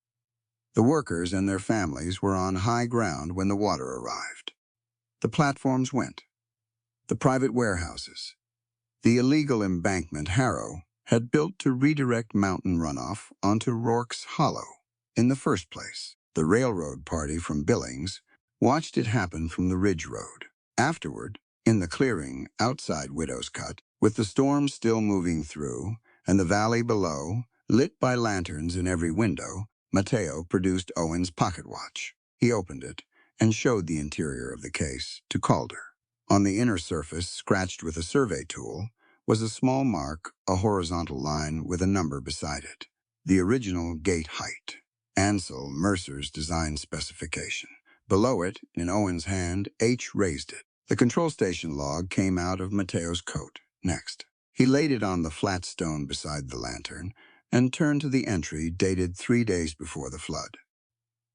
The workers and their families were on high ground when the water arrived. The platforms went. The private warehouses. The illegal embankment Harrow had built to redirect mountain runoff onto Rorke's Hollow. In the first place, the railroad party from Billings watched it happen from the Ridge Road. Afterward, in the clearing outside Widow's Cut, with the storm still moving through and the valley below lit by lanterns in every window, Mateo produced Owen's pocket watch. He opened it and showed the interior of the case to Calder. On the inner surface, scratched with a survey tool, was a small mark, a horizontal line with a number beside it. The original gate height. Ansel Mercer's design specification. Below it, in Owen's hand, H raised it. The control station log came out of Mateo's coat. Next, he laid it on the flat stone beside the lantern and turned to the entry dated 3 days before the flood.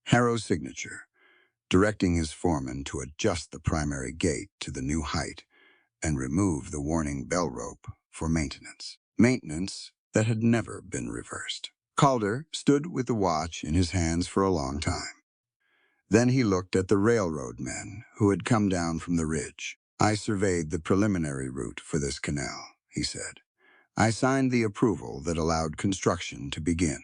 Harrow's signature, directing his foreman to adjust the primary gate to the new height and remove the warning bell rope for maintenance. Maintenance that had never been reversed. Calder stood with the watch in his hands for a long time. Then he looked at the railroad men who had come down from the ridge. "I surveyed the preliminary route for this canal," he said. "I signed the approval that allowed construction to begin.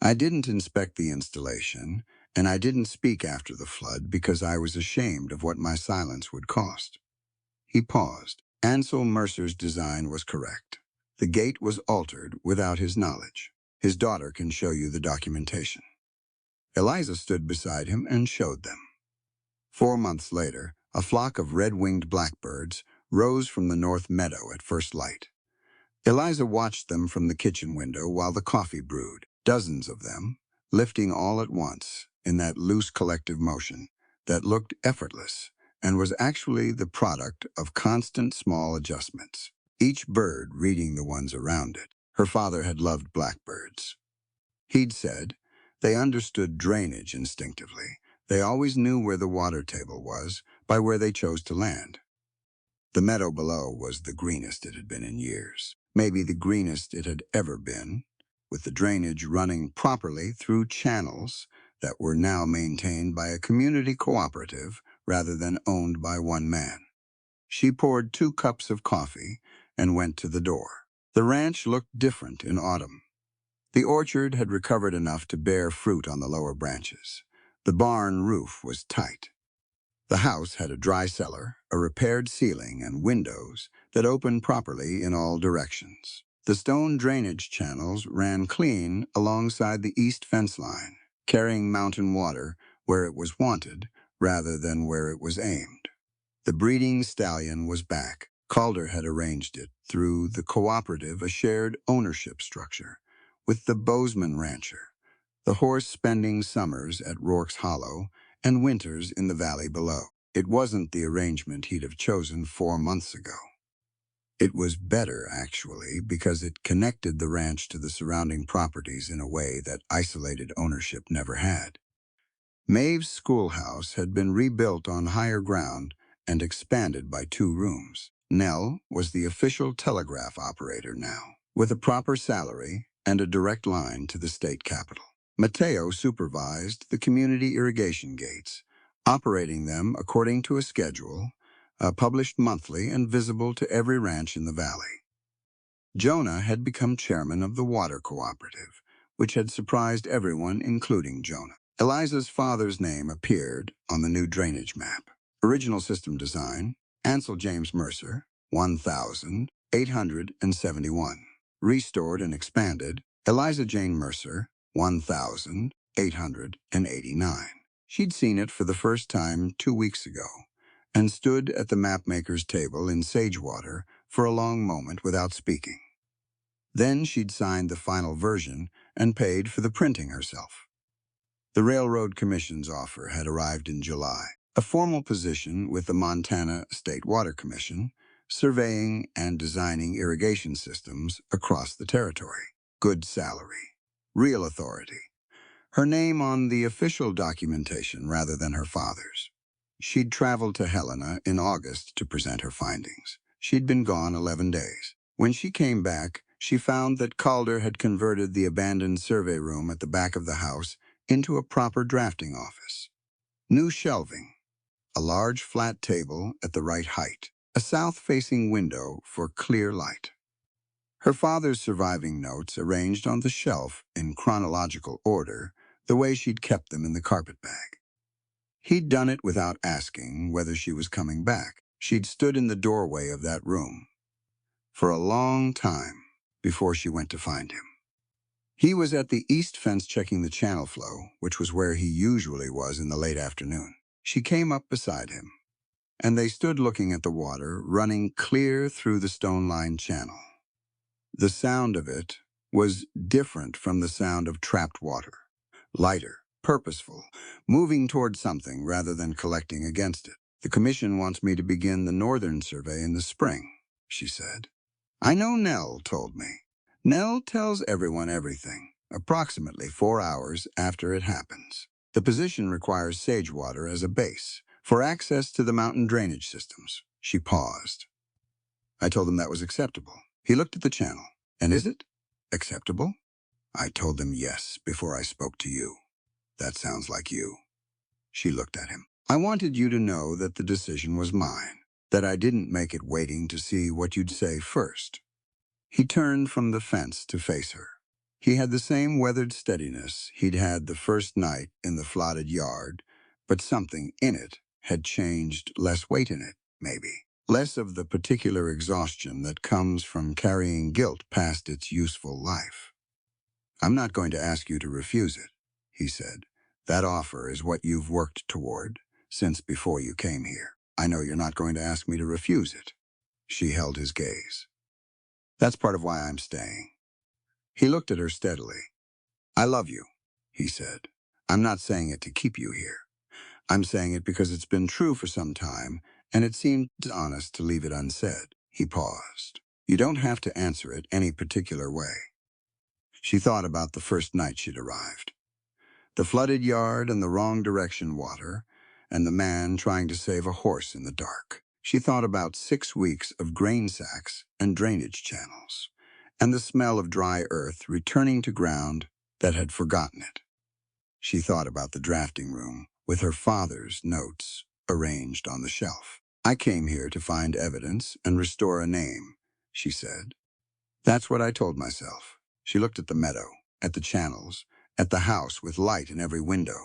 I didn't inspect the installation, and I didn't speak after the flood because I was ashamed of what my silence would cost." He paused. Ansel Mercer's design was correct. The gate was altered without his knowledge. His daughter can show you the documentation. Eliza stood beside him and showed them. 4 months later, a flock of red-winged blackbirds rose from the north meadow at first light. Eliza watched them from the kitchen window while the coffee brewed. Dozens of them, lifting all at once in that loose collective motion that looked effortless and was actually the product of constant small adjustments, each bird reading the ones around it. Her father had loved blackbirds. He'd said they understood drainage instinctively. They always knew where the water table was by where they chose to land. The meadow below was the greenest it had been in years, maybe the greenest it had ever been, with the drainage running properly through channels that were now maintained by a community cooperative rather than owned by one man. She poured 2 cups of coffee and went to the door. The ranch looked different in autumn. The orchard had recovered enough to bear fruit on the lower branches. The barn roof was tight. The house had a dry cellar, a repaired ceiling, and windows that opened properly in all directions. The stone drainage channels ran clean alongside the east fence line, carrying mountain water where it was wanted rather than where it was aimed. The breeding stallion was back. Calder had arranged it through the cooperative, a shared ownership structure, with the Bozeman rancher, the horse spending summers at Rorke's Hollow and winters in the valley below. It wasn't the arrangement he'd have chosen 4 months ago. It was better, actually, because it connected the ranch to the surrounding properties in a way that isolated ownership never had. Maeve's schoolhouse had been rebuilt on higher ground and expanded by 2 rooms. Nell was the official telegraph operator now, with a proper salary and a direct line to the state capitol. Mateo supervised the community irrigation gates, operating them according to a schedule, published monthly and visible to every ranch in the valley. Jonah had become chairman of the water cooperative, which had surprised everyone, including Jonah. Eliza's father's name appeared on the new drainage map. Original system design, Ansel James Mercer, 1,871. Restored and expanded, Eliza Jane Mercer, 1,889. She'd seen it for the first time 2 weeks ago and stood at the mapmaker's table in Sagewater for a long moment without speaking. Then she'd signed the final version and paid for the printing herself. The Railroad Commission's offer had arrived in July. a formal position with the Montana State Water Commission, surveying and designing irrigation systems across the territory. Good salary. Real authority. Her name on the official documentation rather than her father's. She'd traveled to Helena in August to present her findings. She'd been gone 11 days. When she came back, she found that Calder had converted the abandoned survey room at the back of the house into a proper drafting office. New shelving, a large flat table at the right height, a south-facing window for clear light. Her father's surviving notes arranged on the shelf in chronological order, the way she'd kept them in the carpet bag. He'd done it without asking whether she was coming back. She'd stood in the doorway of that room for a long time before she went to find him. He was at the east fence checking the channel flow, which was where he usually was in the late afternoon. She came up beside him, and they stood looking at the water running clear through the stone-lined channel. The sound of it was different from the sound of trapped water. Lighter, purposeful, moving toward something rather than collecting against it. The commission wants me to begin the northern survey in the spring, she said. I know Nell told me. Nell tells everyone everything, approximately 4 hours after it happens. The position requires sage water as a base for access to the mountain drainage systems. She paused. I told him that was acceptable. He looked at the channel. And is it acceptable? I told him yes before I spoke to you. That sounds like you. She looked at him. I wanted you to know that the decision was mine, that I didn't make it waiting to see what you'd say first. He turned from the fence to face her. He had the same weathered steadiness he'd had the first night in the flooded yard, but something in it had changed, less weight in it, maybe. Less of the particular exhaustion that comes from carrying guilt past its useful life. I'm not going to ask you to refuse it, he said. That offer is what you've worked toward since before you came here. I know you're not going to ask me to refuse it. She held his gaze. That's part of why I'm staying. He looked at her steadily. I love you, he said. I'm not saying it to keep you here. I'm saying it because it's been true for some time, and it seemed honest to leave it unsaid. He paused. You don't have to answer it any particular way. She thought about the first night she'd arrived. The flooded yard and the wrong direction water, and the man trying to save a horse in the dark. She thought about 6 weeks of grain sacks and drainage channels, and the smell of dry earth returning to ground that had forgotten it. She thought about the drafting room with her father's notes arranged on the shelf. I came here to find evidence and restore a name, she said. That's what I told myself. She looked at the meadow, at the channels, at the house with light in every window.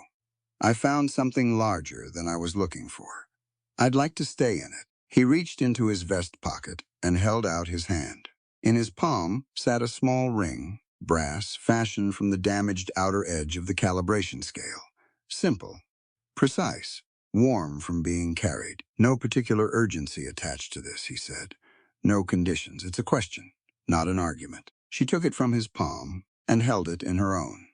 I found something larger than I was looking for. I'd like to stay in it. He reached into his vest pocket and held out his hand. In his palm sat a small ring, brass, fashioned from the damaged outer edge of the calibration scale. Simple, precise, warm from being carried. No particular urgency attached to this, he said. No conditions. It's a question, not an argument. She took it from his palm and held it in her own.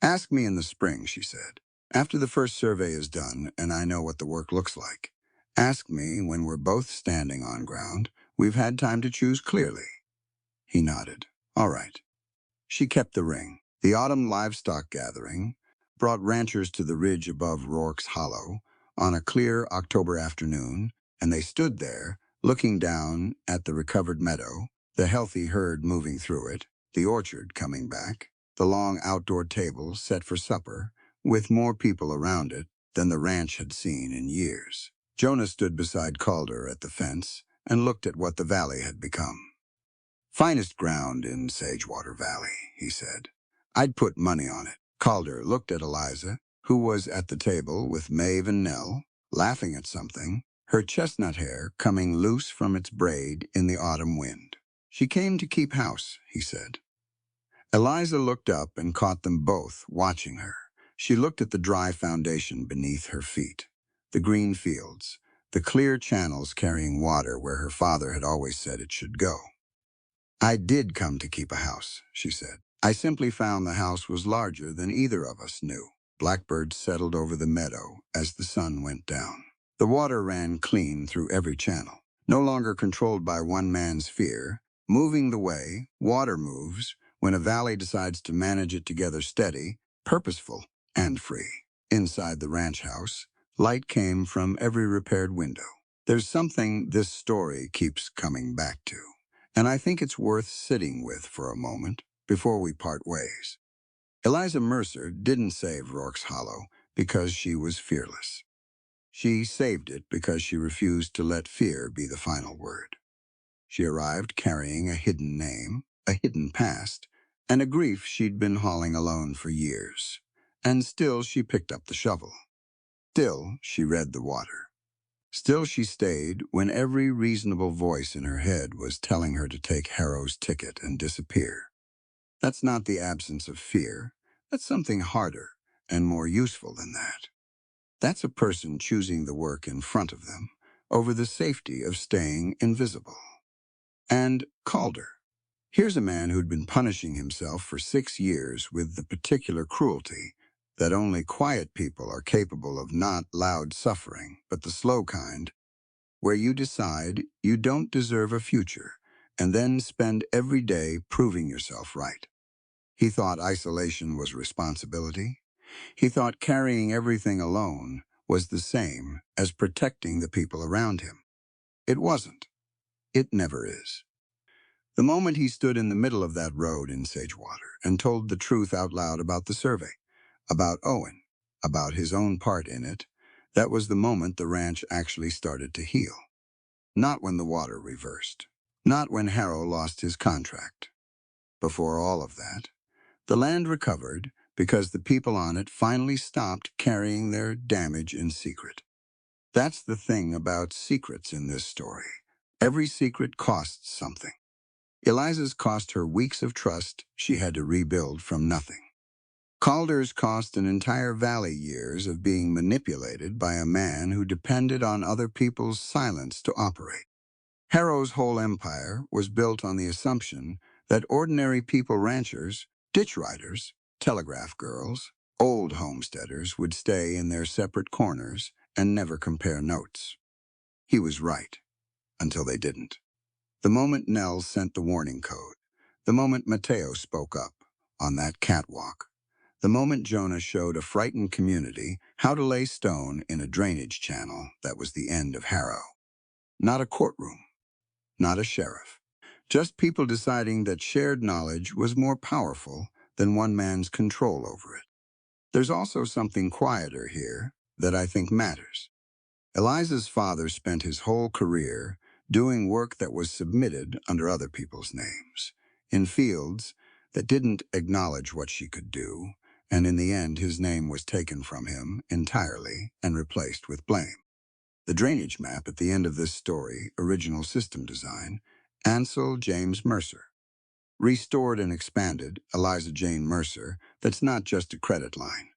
Ask me in the spring, she said. After the first survey is done and I know what the work looks like. Ask me when we're both standing on ground. We've had time to choose clearly. He nodded. All right. She kept the ring. The autumn livestock gathering brought ranchers to the ridge above Rourke's Hollow on a clear October afternoon, and they stood there, looking down at the recovered meadow, the healthy herd moving through it, the orchard coming back, the long outdoor table set for supper, with more people around it than the ranch had seen in years. Jonah stood beside Calder at the fence and looked at what the valley had become. Finest ground in Sagewater Valley, he said. I'd put money on it. Calder looked at Eliza, who was at the table with Maeve and Nell, laughing at something, her chestnut hair coming loose from its braid in the autumn wind. She came to keep house, he said. Eliza looked up and caught them both watching her. She looked at the dry foundation beneath her feet, the green fields, the clear channels carrying water where her father had always said it should go. I did come to keep a house, she said. I simply found the house was larger than either of us knew. Blackbirds settled over the meadow as the sun went down. The water ran clean through every channel, no longer controlled by one man's fear. Moving the way water moves when a valley decides to manage it together, steady, purposeful, and free. Inside the ranch house, light came from every repaired window. There's something this story keeps coming back to, and I think it's worth sitting with for a moment before we part ways. Eliza Mercer didn't save Rorke's Hollow because she was fearless. She saved it because she refused to let fear be the final word. She arrived carrying a hidden name, a hidden past, and a grief she'd been hauling alone for years. And still she picked up the shovel. Still she read the water. Still she stayed when every reasonable voice in her head was telling her to take Harrow's ticket and disappear. That's not the absence of fear. That's something harder and more useful than that. That's a person choosing the work in front of them over the safety of staying invisible. And Calder. Here's a man who'd been punishing himself for 6 years with the particular cruelty that only quiet people are capable of, not loud suffering, but the slow kind, where you decide you don't deserve a future and then spend every day proving yourself right. He thought isolation was responsibility. He thought carrying everything alone was the same as protecting the people around him. It wasn't. It never is. The moment he stood in the middle of that road in Sagewater and told the truth out loud about the survey, about Owen, about his own part in it, that was the moment the ranch actually started to heal. Not when the water reversed. Not when Harrow lost his contract. Before all of that, the land recovered because the people on it finally stopped carrying their damage in secret. That's the thing about secrets in this story. Every secret costs something. Eliza's cost her weeks of trust she had to rebuild from nothing. Calder's cost an entire valley years of being manipulated by a man who depended on other people's silence to operate. Harrow's whole empire was built on the assumption that ordinary people, ranchers, ditch riders, telegraph girls, old homesteaders would stay in their separate corners and never compare notes. He was right, until they didn't. The moment Nell sent the warning code, the moment Mateo spoke up on that catwalk, the moment Jonah showed a frightened community how to lay stone in a drainage channel, that was the end of Harrow. Not a courtroom, not a sheriff, just people deciding that shared knowledge was more powerful than one man's control over it. There's also something quieter here that I think matters. Eliza's father spent his whole career doing work that was submitted under other people's names, in fields that didn't acknowledge what she could do, and in the end his name was taken from him entirely and replaced with blame. The drainage map at the end of this story, original system design, Ansel James Mercer. Restored and expanded, Eliza Jane Mercer, that's not just a credit line.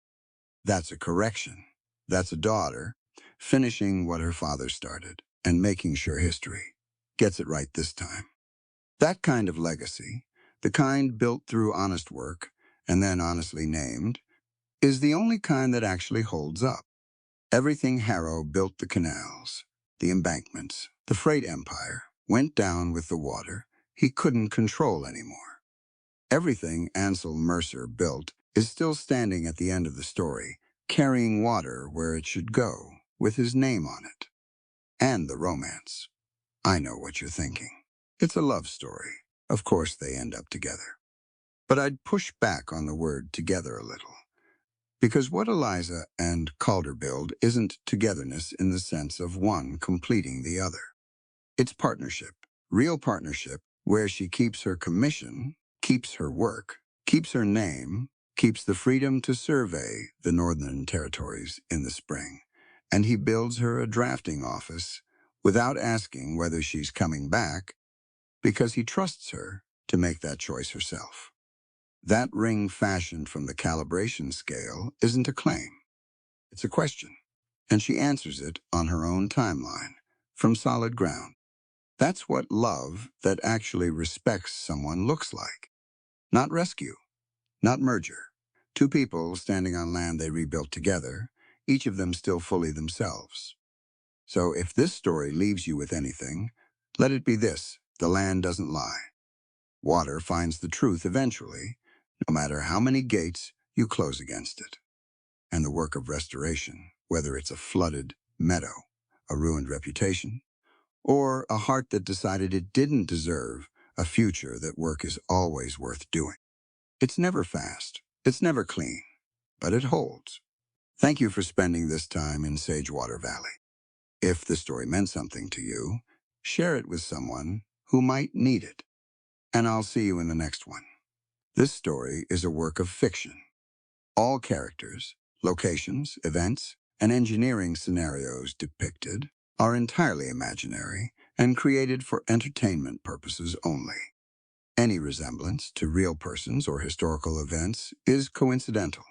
That's a correction. That's a daughter finishing what her father started and making sure history gets it right this time. That kind of legacy, the kind built through honest work and then honestly named, is the only kind that actually holds up. Everything Harrow built, the canals, the embankments, the freight empire, went down with the water he couldn't control anymore. Everything Ansel Mercer built is still standing at the end of the story, carrying water where it should go, with his name on it. And the romance. I know what you're thinking. It's a love story. Of course they end up together. But I'd push back on the word together a little. Because what Eliza and Calder build isn't togetherness in the sense of one completing the other. It's partnership, real partnership, where she keeps her commission, keeps her work, keeps her name, keeps the freedom to survey the Northern Territories in the spring, and he builds her a drafting office without asking whether she's coming back, because he trusts her to make that choice herself. That ring fashioned from the calibration scale isn't a claim. It's a question, and she answers it on her own timeline, from solid ground. That's what love that actually respects someone looks like. Not rescue, not merger. Two people standing on land they rebuilt together, each of them still fully themselves. So if this story leaves you with anything, let it be this: the land doesn't lie. Water finds the truth eventually, no matter how many gates you close against it. And the work of restoration, whether it's a flooded meadow, a ruined reputation, or a heart that decided it didn't deserve a future, that work is always worth doing. It's never fast, it's never clean, but it holds. Thank you for spending this time in Sagewater Valley. If the story meant something to you, share it with someone who might need it. And I'll see you in the next one. This story is a work of fiction. All characters, locations, events, and engineering scenarios depicted are entirely imaginary and created for entertainment purposes only. Any resemblance to real persons or historical events is coincidental.